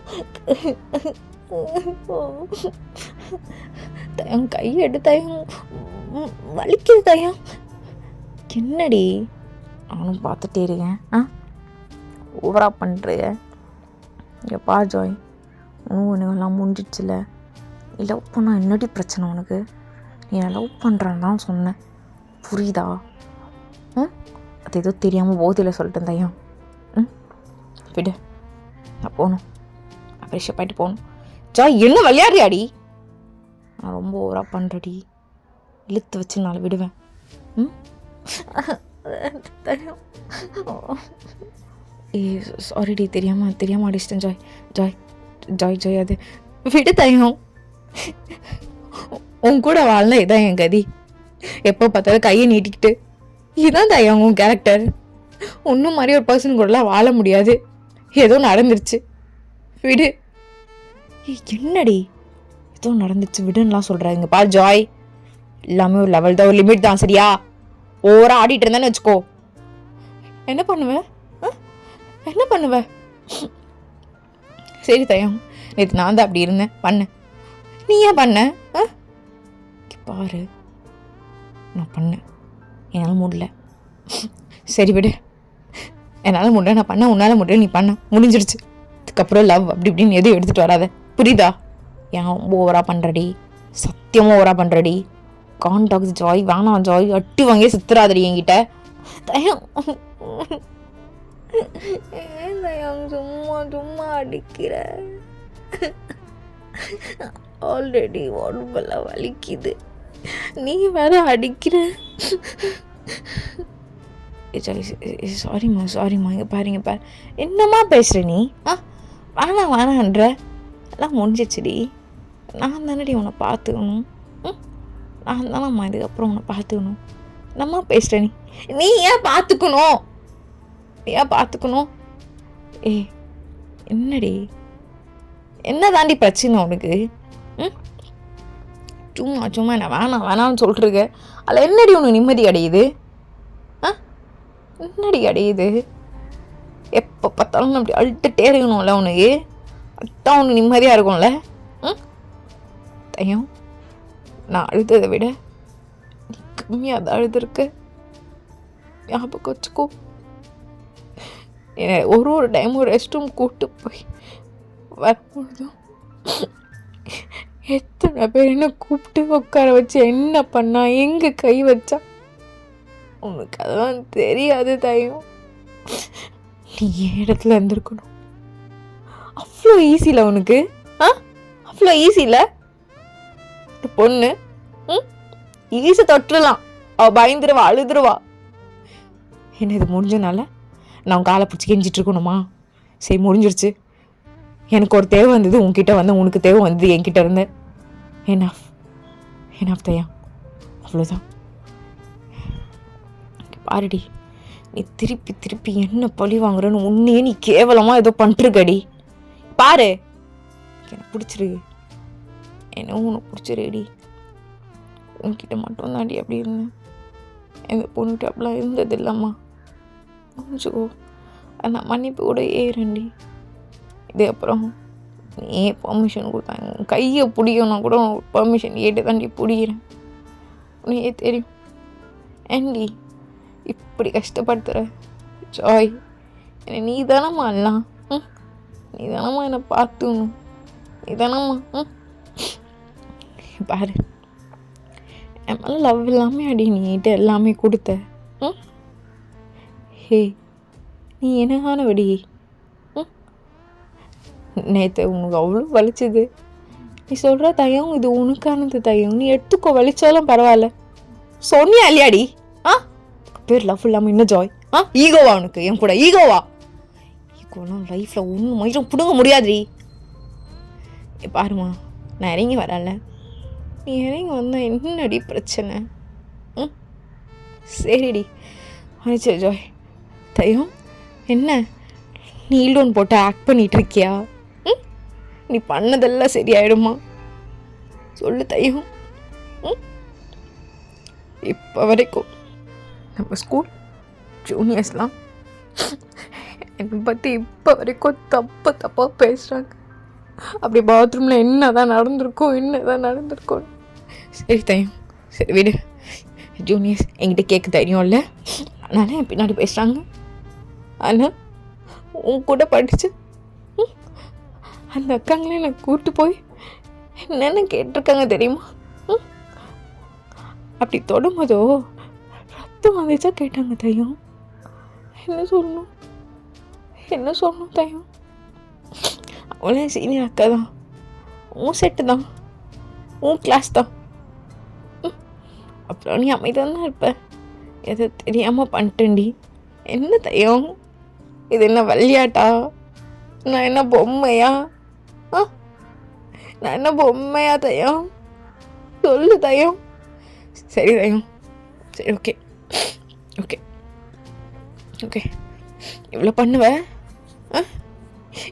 தயம் கையெடு தயம், வலிக்குது தயம். என்னடி? நானும் பார்த்துட்டே இருக்கேன், ஓவரா பண்ணுறேன். எப்பா ஜாய், உனக்கெல்லாம் முடிஞ்சிடுச்சுல. நீ லவ் பண்ணால் என்னடி பிரச்சனை உனக்கு? நீ நான் லவ் பண்ணுறேன்னு தான் சொன்னேன், புரியுதா? அது ஏதோ தெரியாமல் போதில் சொல்லிட்டேன் தயம். விடு, நான் போகணும், ஃப்ரெஷ்ஷப் ஆகிட்டு போகணும். ஜாய் என்ன விளையாடுறியாடி? நான் ரொம்ப ஓவராக பண்ணுறடி, இழுத்து வச்சு நான் விடுவேன். சாரிடி, தெரியாமல் அடிச்சிட்டேன் ஜாய். ஜாய் ஜாய் ஜாய் அது விடு தயம். உன் கூட வாழ்னா இதான் என் கதி. எப்போ பார்த்தாலும் கையை நீட்டிக்கிட்டு இதுதான் தயம் உன் கேரக்டர். ஒன்றும் மாதிரி ஒரு பர்சன் கூடலாம் வாழ முடியாது. ஏதோ நடந்துருச்சு, விடு. என்னடி ஏதோ நடந்துச்சு விடுன்னெலாம் சொல்கிற? இங்கே பா ஜாய், எல்லாமே ஒரு லெவல் தான், ஒரு லிமிட் தான், சரியா? ஓவராக ஆடிட்டு இருந்தேன்னு வச்சுக்கோ. என்ன பண்ணுவேன்? என்ன பண்ணுவேன்? சரி தயம், நேற்று நான் தான் அப்படி இருந்தேன், பண்ணேன். நீ ஏன் பண்ண? பாரு, நான் பண்ணேன், என்னால் முடியல. சரி விடு, என்னால் முடியல, நான் பண்ண, உன்னால் முடியல, நீ பண்ண, முடிஞ்சிருச்சு. அதுக்கப்புறம் லவ் அப்படி இப்படின்னு எதுவும் எடுத்துகிட்டு வராத, புரியுதா? ஏன் ஓவராக பண்ணுறடி, சத்தியமாக ஓவராக பண்ணுறடி. கான்டாக்ஸ் ஜாய், வேணாம் ஜாய், அட்டி வாங்கியே சுத்துறாதடி என்கிட்ட. தயம் தயம், சும்மா சும்மா அடிக்கிற. ஆல்ரெடி உடம்பெல்லாம் வலிக்குது, நீ வேற அடிக்கிற. சாரிம்மா இங்கே பாருங்க பாரு. என்னம்மா பேசுகிற நீ? வேணான்ற எல்லாம் முடிஞ்சிச்சுடி. நான் தானடி உன்னை பார்த்துக்கணும். நான் தானம்மா இதுக்கப்புறம் உன்னை பார்த்துக்கணும். என்னம்மா பேசுகிற நீ ஏன் பார்த்துக்கணும்? என்னடி என்ன தாண்டி பிரச்சனை உனக்கு? சும்மா என்ன வேணாம்னு சொல்லிட்டுருக்க. அதில் என்னடி உனக்கு நிம்மதி அடையுது? என்னடி அடையுது? எப்போ பார்த்தாலும் அப்படி அழுத்துட்டே இருக்கணும்ல உனக்கு? அதுதான் உனக்கு நிம்மதியாக இருக்கும்ல? தையம், நான் அழுததை விட நீ கம்மியாக தான் அழுதுருக்க. ஞாபகம் வச்சுக்கோ. ஒரு டைமும் ரெஸ்ட் ரூம் கூப்பிட்டு போய் வரும்பொழுதும் எத்தனை பேர் என்ன கூப்பிட்டு உட்கார வச்சு என்ன பண்ணா, எங்கே கை வச்சா, உனக்கு அதெல்லாம் தெரியாது தையம். நீ என் இடத்துல இருந்திருக்கணும். அவ்வளோ ஈஸியில் உனக்கு? அவ்வளோ ஈஸியில் பொண்ணு ஈஸி தொட்டுலாம். அவள் பயந்துருவா, அழுதுருவா. என்ன இது முடிஞ்சனால நான் காலை பிடிச்சி கெஞ்சிட்டு இருக்கணுமா? சரி, முடிஞ்சிருச்சு. எனக்கு ஒரு தேவை வந்தது, உன்கிட்ட வந்து உனக்கு தேவை வந்தது என்கிட்ட இருந்து. என்னாஃப் தையா, அவ்வளோதான். பாருடி, நீ திருப்பி என்ன பழி வாங்குறன்னு உன்னையே நீ கேவலமாக ஏதோ பண்ணிருக்கடி. பாரு, எனக்கு பிடிச்சிரு, என்ன உனக்கு பிடிச்சிருடி. உன்கிட்ட மட்டும் தாண்டி அப்படி இருந்தேன். எந்த பொண்ணுகிட்ட அப்படிலாம் இருந்தது இல்லைம்மா. புரிஞ்சுக்கோ. நான் மன்னிப்பு கூட ஏறண்டி. இது அப்புறம் நீ பர்மிஷன் கொடுத்தாங்க, உன் கையை பிடிக்கணும்னா கூட பர்மிஷன் கேட்டு தாண்டி பிடிக்கிறேன். உனக்கே தெரியும் ஏண்டி இப்படி கஷ்டப்படுத்துகிற? ஜாய், என்னை நீ தானம்மா எல்லாம். நீ தானம்மா என்னை பார்த்துக்கணும். நீ தானம்மா. பாரு, என் மேலே லவ் இல்லாமல் அடி நீட்ட எல்லாமே கொடுத்த. ஹே, நீ என்னகான வடி. நேற்று உனக்கு அவ்வளோ வலிச்சுது. நீ சொல்கிற தையம் இது உனக்கானது தையம், நீ எடுத்துக்கோ, வலிச்சாலும் பரவாயில்ல. சொன்னியா இல்லையாடி? பேர் லவ் இல்லாமல் இன்னும் ஜாய். ஈகோவா உனக்கு? என் கூட ஈகோவா? ஈகோலாம் லைஃப்பில் ஒன்று மயிலும் பிடுங்க முடியாதுடி. பாருமா, நான் இறங்கி வரல. நீ இறங்கி வந்தால் என்னடி பிரச்சனை? சரிடி, மன்னிச்சு ஜாய். தையம், என்ன நீ லோன் போட்டு ஆக்ட் பண்ணிட்டு இருக்கியா? நீ பண்ணதெல்லாம் சரியாயிடுமா? சொல்லு தையம். இப்போ வரைக்கும் நம்ம ஸ்கூல் ஜூனியர்ஸ்லாம் என்னை பற்றி இப்போ வரைக்கும் தப்பாக பேசுகிறாங்க. அப்படி பாத்ரூமில் என்ன தான் நடந்திருக்கோம். சரி தையம், சரி விடு. ஜூனியர்ஸ் என்கிட்ட கேட்க தைரியம் இல்லை, அதனால என் பின்னாடி பேசுகிறாங்க. ஆனால் உன் கூட படித்து அந்த அக்காங்களே என்னை கூப்பிட்டு போய் என்னென்ன கேட்டிருக்காங்க தெரியுமா? அப்படி தொடும்போதோ ரத்தம் வந்துச்சா கேட்டாங்க தையம். என்ன சொல்லணும் தையம்? அவளே சீனியர் அக்கா தான், உன் செட்டு தான், உன் கிளாஸ் தான். அப்புறம் நீ அமைதியாக தான் இருப்ப. எதை தெரியாமல் பண்ணிட்டேன்டி. என்ன தையம் இது? என்ன விளையாட்டா? நான் என்ன பொம்மையா? தையம்? சொல்லு தையம். சரி தையம், சரி, ஓகே இவ்வளோ பண்ணுவ?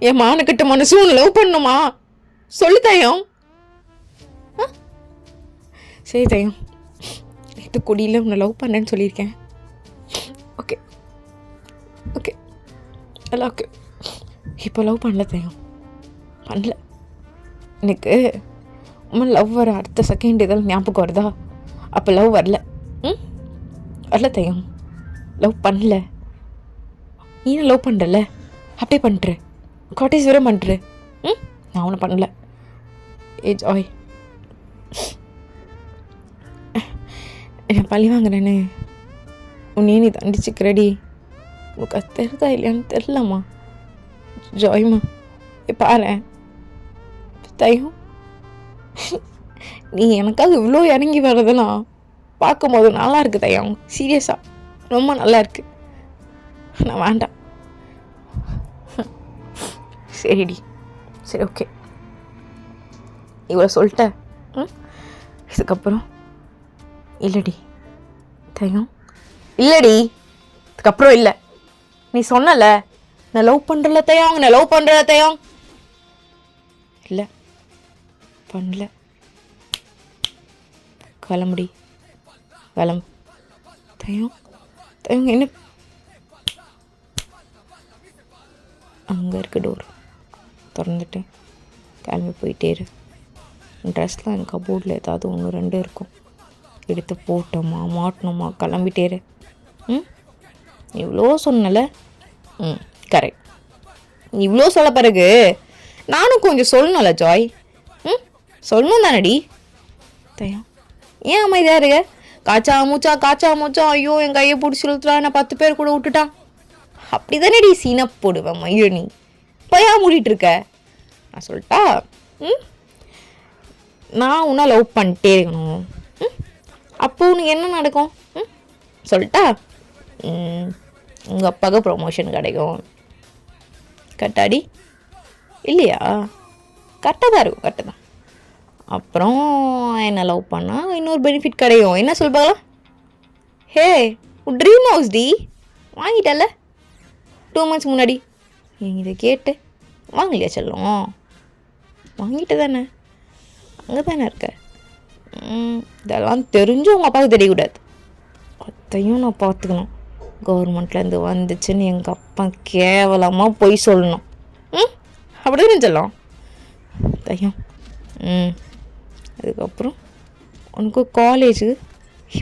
என் மானக்கிட்ட மனசு உன்னை லவ் பண்ணுமா? சொல்லு தையம். சரி தையம், இது கொடியில் உன்னை லவ் பண்ணேன்னு சொல்லியிருக்கேன். ஓகே எல்லாம் ஓகே. இப்போ லவ் பண்ணல தையம், பண்ணல. எனக்கு உண்மை லவ் வர அடுத்த செகண்ட் இதெல்லாம் ஞாபகம் வருதா? அப்போ லவ் வரல தையம், லவ் பண்ணல. நீ லவ் பண்ணுறல, அப்படியே பண்ணுற, காட்டேஜ் வரை பண்ணுற. நான் ஒன்றும் பண்ணல. ஜாய், நான் பழி வாங்குறேன்னு உன்னையே நீ தண்டிச்சுக்கிறடி. உனக்கு அது தெரிதா இல்லையான்னு தெரிலம்மா. ஜாய்மா, பாரு தையம், நீ எனக்காக இவ்வளோ இறங்கி வர்றதெல்லாம் பார்க்கும்போது நல்லா இருக்குது தையம். சீரியஸாக ரொம்ப நல்லா இருக்குது. நான் வேண்டாம். சரிடி, சரி ஓகே, இவ்வளோ சொல்லிட்டேன். இதுக்கப்புறம் இல்லைடி தயம், இல்லைடி இதுக்கப்புறம் இல்லை. நீ சொன்னல நான் லவ் பண்ணுறல தயம், நான் லவ் பண்ணுறல தயம். இல்லை பண்ணல. கிளம்புடி, கிளம்பு தயம். தயம் என்ன? அங்கே இருக்க டோர் திறந்துட்டு கிளம்பி போயிட்டே இரு. ட்ரெஸ்லாம் என் கபோர்டில் ஏதாவது 1-2 இருக்கும், எடுத்து போட்டோமா மாட்டணுமா கிளம்பிட்டே இரு. இவ்வளோ சொன்னல. கரெக்ட். இவ்வளோ சொல்ல பிறகு நானும் கொஞ்சம் சொல்லணும்ல ஜாய். சொல்லணும் தானடி தயம். ஏன் அமைதியாக இருக்க? காய்ச்சா மூச்சா ஐயோ என் கையை பிடிச்சி இழுத்துட்டா, நான் 10 பேர் கூட விட்டுட்டான். அப்படி தானேடி சீனை போடுவேன் மயிறு. நீ பையா மூடிட்டு இருக்க. நான் சொல்லிட்டா, நான் உன்னை லவ் பண்ணிட்டே இருக்கணும். அப்போ உனக்கு என்ன நடக்கும் சொல்லிட்டா? உங்கள் அப்பாவுக்கு ப்ரொமோஷன் கிடைக்கும். கரெக்டாடி இல்லையா? கரெக்டாக தான் இருக்கும், கரெக்டாக தான். அப்புறம் என்ன லவ் பண்ணால் இன்னொரு பெனிஃபிட் கிடைக்கும். என்ன சொல்லுப்பாங்களா? ஹே உன் ட்ரீம் ஹவுஸ் டி வாங்கிட்டல 2 months முன்னாடி. நீங்கள் இதை கேட்டு வாங்கலையா செல்லம்? வாங்கிட்டு தானே, அங்கே தானே இருக்க. இதெல்லாம் தெரிஞ்சும் உங்கள் அப்பாவுக்கு தெரியக்கூடாது. அதையும் நான் பார்த்துக்கணும். கவர்மெண்ட்லேருந்து வந்துச்சுன்னு எங்கள் அப்பா கேவலமாக போய் சொல்லணும். அப்படி தானே செல்லம் தையம். அதுக்கப்புறம் உனக்கு காலேஜுக்கு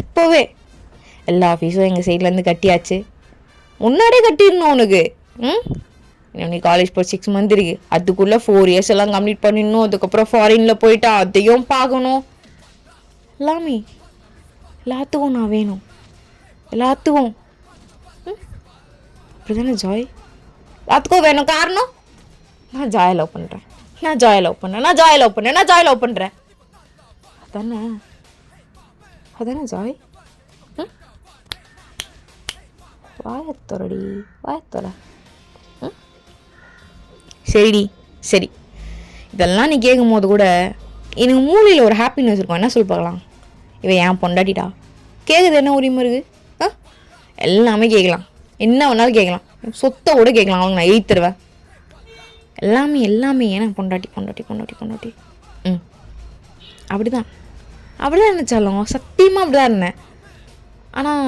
இப்போவே எல்லா ஃபீஸும் எங்கள் சைட்லேருந்து கட்டியாச்சு. முன்னாடியே கட்டிடணும் உனக்கு. நீ காலேஜ் போய் 6 months இருக்கு, அதுக்குள்ளே 4 years எல்லாம் கம்ப்ளீட் பண்ணிடணும். அதுக்கப்புறம் ஃபாரினில் போயிட்டா அதையும் பார்க்கணும். எல்லாமே எல்லாத்துக்கும் நான் வேணும், எல்லாத்துக்கும். அப்படி தானே ஜாய்? எல்லாத்துக்கும் வேணும். காரணம் நான் ஜாயை லவ் பண்ணுறேன், நான் ஜாயை லவ் பண்ணேன், நான் ஜாயை லவ் பண்ணேன், நான் ஜாயை லவ் பண்ணுறேன். அதானே, அதானே ஜாய். வாயத்தொரடி, வாயத்தொர. சரிடி சரி, இதெல்லாம் நீ கேட்கும் போது கூட எனக்கு மூளையில் ஒரு ஹாப்பினஸ் இருக்கும். என்ன சொல்லி பார்க்கலாம்? இவன் ஏன் பொண்டாட்டிடா கேட்குது, என்ன உரிமை இருக்குது? எல்லாமே கேட்கலாம், என்ன வேணாலும் கேட்கலாம், சொத்தை கூட கேட்கலாம். அவங்க நான் தருவேன். எல்லாமே எல்லாமே ஏன்னா பொண்டாட்டி பொண்டாட்டி பொண்டாட்டி பொண்டாட்டி. அப்படி தான் நினச்சாலும் சத்தியமாக அப்படி தான் இருந்தேன். ஆனால்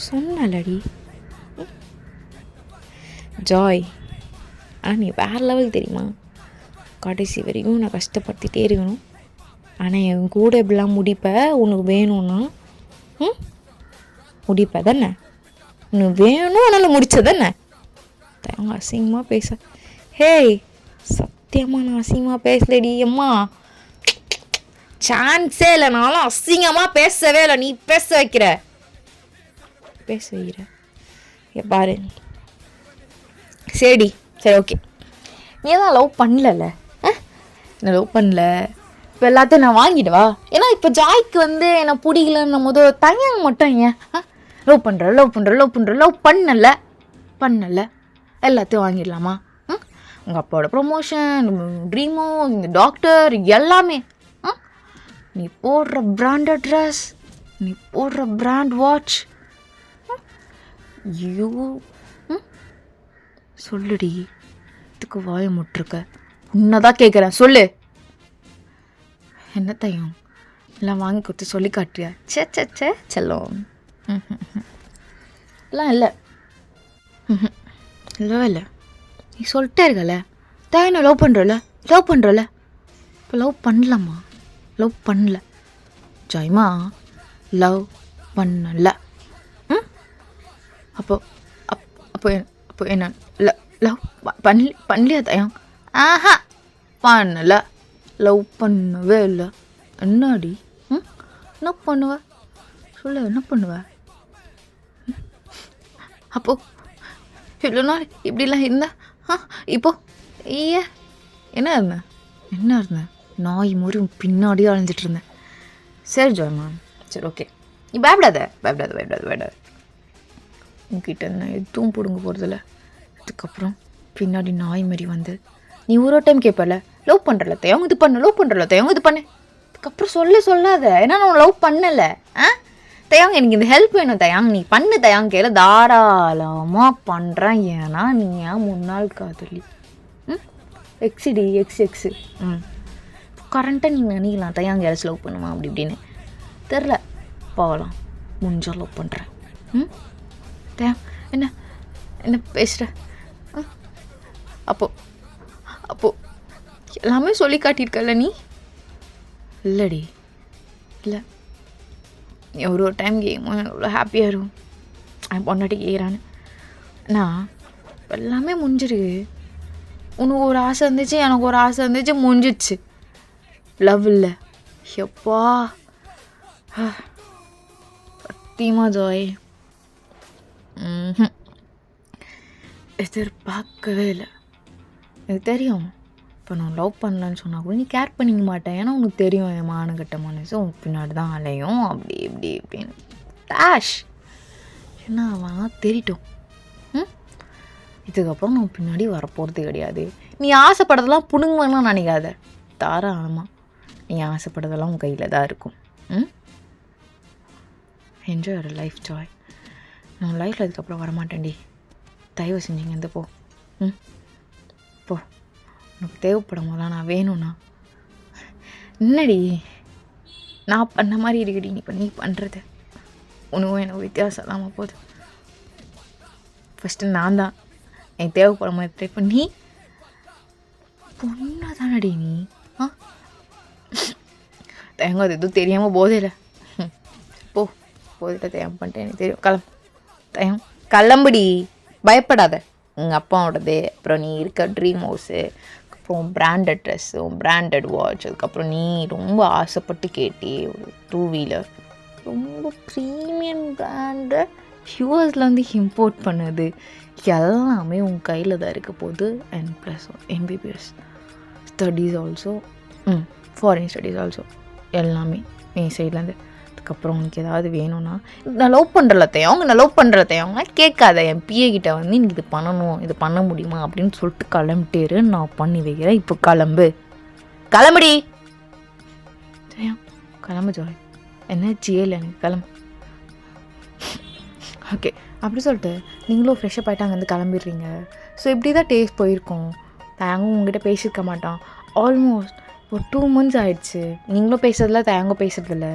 சொன்னலடி ஜாய், ஆனால் நீ வேறு லெவல் தெரியுமா? கடைசி வரைக்கும் நான் கஷ்டப்படுத்திகிட்டே இருக்கணும். ஆனால் என் கூட எப்படிலாம் முடிப்ப உனக்கு வேணும்னா முடிப்ப தானே? உனக்கு வேணும் அதனால் முடிச்ச தானே? அவங்க அசிங்கமாக பேச. ஹேய் சத்தியமாக நான் அசிங்கமாக பேசலடி அம்மா, சான்ஸே இல்லை. நானும் அசிங்கமாக பேசவே இல்லை, நீ பேச வைக்கிற பாரு. சரிடி சரி ஓகே, நீ தான் லவ் பண்ணல, நான் லவ் பண்ணல. இப்போ எல்லாத்தையும் நான் வாங்கிடுவா? ஏன்னா இப்போ ஜாய்க்கு வந்து என்னை பிடிக்கலன்னும் போது தனியாக மட்டும் ஏன் லவ் பண்ணல எல்லாத்தையும் வாங்கிடலாமா? உங்கள் அப்பாவோட ப்ரொமோஷன், ட்ரீமோ, இந்த டாக்டர் எல்லாமே, நீ போடுற பிராண்டட் ட்ரெஸ், நீ போடுற பிராண்ட் வாட்ச், ஐயோ சொல்லுடி. இதுக்கு வாய முட்டிருக்க. உன்னதான் கேட்குறேன், சொல்லு. என்ன தையும் எல்லாம் வாங்கி கொடுத்து சொல்லி காட்டுறியா? சே செல்லம். எல்லாம் இல்லை, இல்லை நீ சொல்லிட்டே இருக்கல தையனை லவ் பண்ணுறல இப்போ லவ் பண்ணலாமா? லவ் பண்ணல ஜாய்மா, லவ் பண்ணல. அப்போ என்ன லவ் பண்ணலையா தயம்? பண்ணல, லவ் பண்ணவே இல்லை. என்னடி என்ன பண்ணுவ சொல்ல? என்ன பண்ணுவ? அப்போ இவ்வளோ நாள் இப்படிலாம் இருந்தா இப்போ என்ன இருந்தேன் நாய் மாதிரி பின்னாடியே அழிஞ்சிட்டு இருந்தேன். சரி ஜாய்மா சரி ஓகே, நீ பயப்படாத. உங்ககிட்ட நான் எதுவும் பிடுங்க போகிறதில்ல. அதுக்கப்புறம் பின்னாடி நாய் மாரி வந்து நீ ஒரு டைம் கேட்பல, லவ் பண்ணுறல தேவங்க இது பண்ணு, லவ் பண்ணுறல தேவங்க இது பண்ணு. அதுக்கப்புறம் சொல்லாத, ஏன்னா நான் லவ் பண்ணலை. தயாங்க எனக்கு இந்த ஹெல்ப் வேணும் தயாங்க, நீ பண்ணு தயாங்க கேள, தாராளமாக பண்ணுறேன். ஏன்னா நீ ஏன் முன்னாள் காதலி. எக்ஸுடி எக்ஸு. கரண்ட்டாக நீ நினைக்கலாம் தயாங்க யாராச்சும் லவ் பண்ணுமா அப்படி இப்படின்னு தெரில. போகலாம் முடிஞ்சா லவ் பண்ணுறேன். தயா என்ன என்ன பேசுகிற? அப்போ எல்லாமே சொல்லி காட்டியிருக்கல நீ. இல்லடி இல்லை, நீ ஒரு டைம் கேட்கும் எவ்வளோ ஹாப்பியாக இருக்கும். என் பொண்டாட்டி கேட்குறான்னு நான் எல்லாமே முடிஞ்சிருக்கு. உனக்கு ஒரு ஆசை இருந்துச்சு, எனக்கு ஒரு ஆசை இருந்துச்சு, முடிஞ்சிடுச்சு. லவ் இல்லை எப்பா சத்தியமாக ஜாய் எதிர்பார்க்கவே இல்லை. எனக்கு தெரியும் இப்போ நான் லவ் பண்ணலன்னு சொன்னால் கூட நீ கேர் பண்ணிக்க மாட்டேன். ஏன்னா உனக்கு தெரியும் என் மானகட்ட மனசு உன் பின்னாடி தான் அலையும் அப்படி இப்படி இப்படின்னு. டேஷ் என்ன அவன் தெரிட்டும். இதுக்கப்புறம் நான் பின்னாடி வரப்போகிறது கிடையாது. நீ ஆசைப்படுறதெல்லாம் புடுங்கலாம் நினைக்காத. தாராளமாக நீ ஆசைப்படுறதெல்லாம் உன் கையில் தான் இருக்கும். என்ஜாய் ஒரு லைஃப் ஜாய். நான் லைஃப்பில் அதுக்கப்புறம் வரமாட்டேன்டி. தயவு செஞ்சிங்க இந்த போ. போ, உனக்கு தேவைப்படும் போதெல்லாம் நான் வேணும்னா என்னடி நான் பண்ண மாதிரி இருக்குடி இப்போ நீ பண்ணுறது. உனக்கும் எனக்கு வித்தியாசம் இல்லாமல் போகுது. ஃபஸ்ட்டு நான் தான் எனக்கு தேவைப்படும் மாதிரி ட்ரை பண்ணி பொண்ணா தானடி நீ. தேங்க அது எதுவும் தெரியாமல் போதையில போ. போதிட்ட தேவை பண்ணிட்டேன் எனக்கு தெரியும். தயம் கிளம்புடி, பயப்படாத. உங்கள் அப்பாவோடது, அப்புறம் நீ இருக்க ட்ரீம் ஹவுஸு, அப்புறம் பிராண்டட் ட்ரெஸ்ஸு, பிராண்டட் வாட்ச், அதுக்கப்புறம் நீ ரொம்ப ஆசைப்பட்டு கேட்டி ஒரு 2 வீலர், ரொம்ப ப்ரீமியம் பிராண்டு யூஎஸ்லேருந்து இம்போர்ட் பண்ணது, எல்லாமே உன் கையில் தான் இருக்க போகுது. And plus MBBS studies also, foreign studies also, எல்லாமே என் சைட்லேருந்து. அதுக்கப்புறம் உனக்கு ஏதாவது வேணும்னா நான் லவ் பண்ணுறலத்தையும் அவங்க நான் லவ் பண்ணுறதையும் கேட்காத. என் பிஏ கிட்ட வந்து எனக்கு இது பண்ணணும், இது பண்ண முடியுமா அப்படின்னு சொல்லிட்டு கிளம்பிட்டேரு. நான் பண்ணி வைக்கிறேன். இப்போ கிளம்புடி. கிளம்பு ஜாய். எனர்ஜியே இல்லை எனக்கு, கிளம்பு. ஓகே அப்படி சொல்லிட்டு நீங்களும் ஃப்ரெஷ்ஷப் ஆகிட்டு அங்கேருந்து கிளம்பிடுறீங்க. ஸோ இப்படி தான் டேஸ்ட் போயிருக்கோம். தேங்கும் உங்ககிட்ட பேசியிருக்க மாட்டான். ஆல்மோஸ்ட் ஒரு 2 months ஆகிடுச்சு. நீங்களும் பேசுறதில்ல, தேங்கும் பேசுறதில்ல.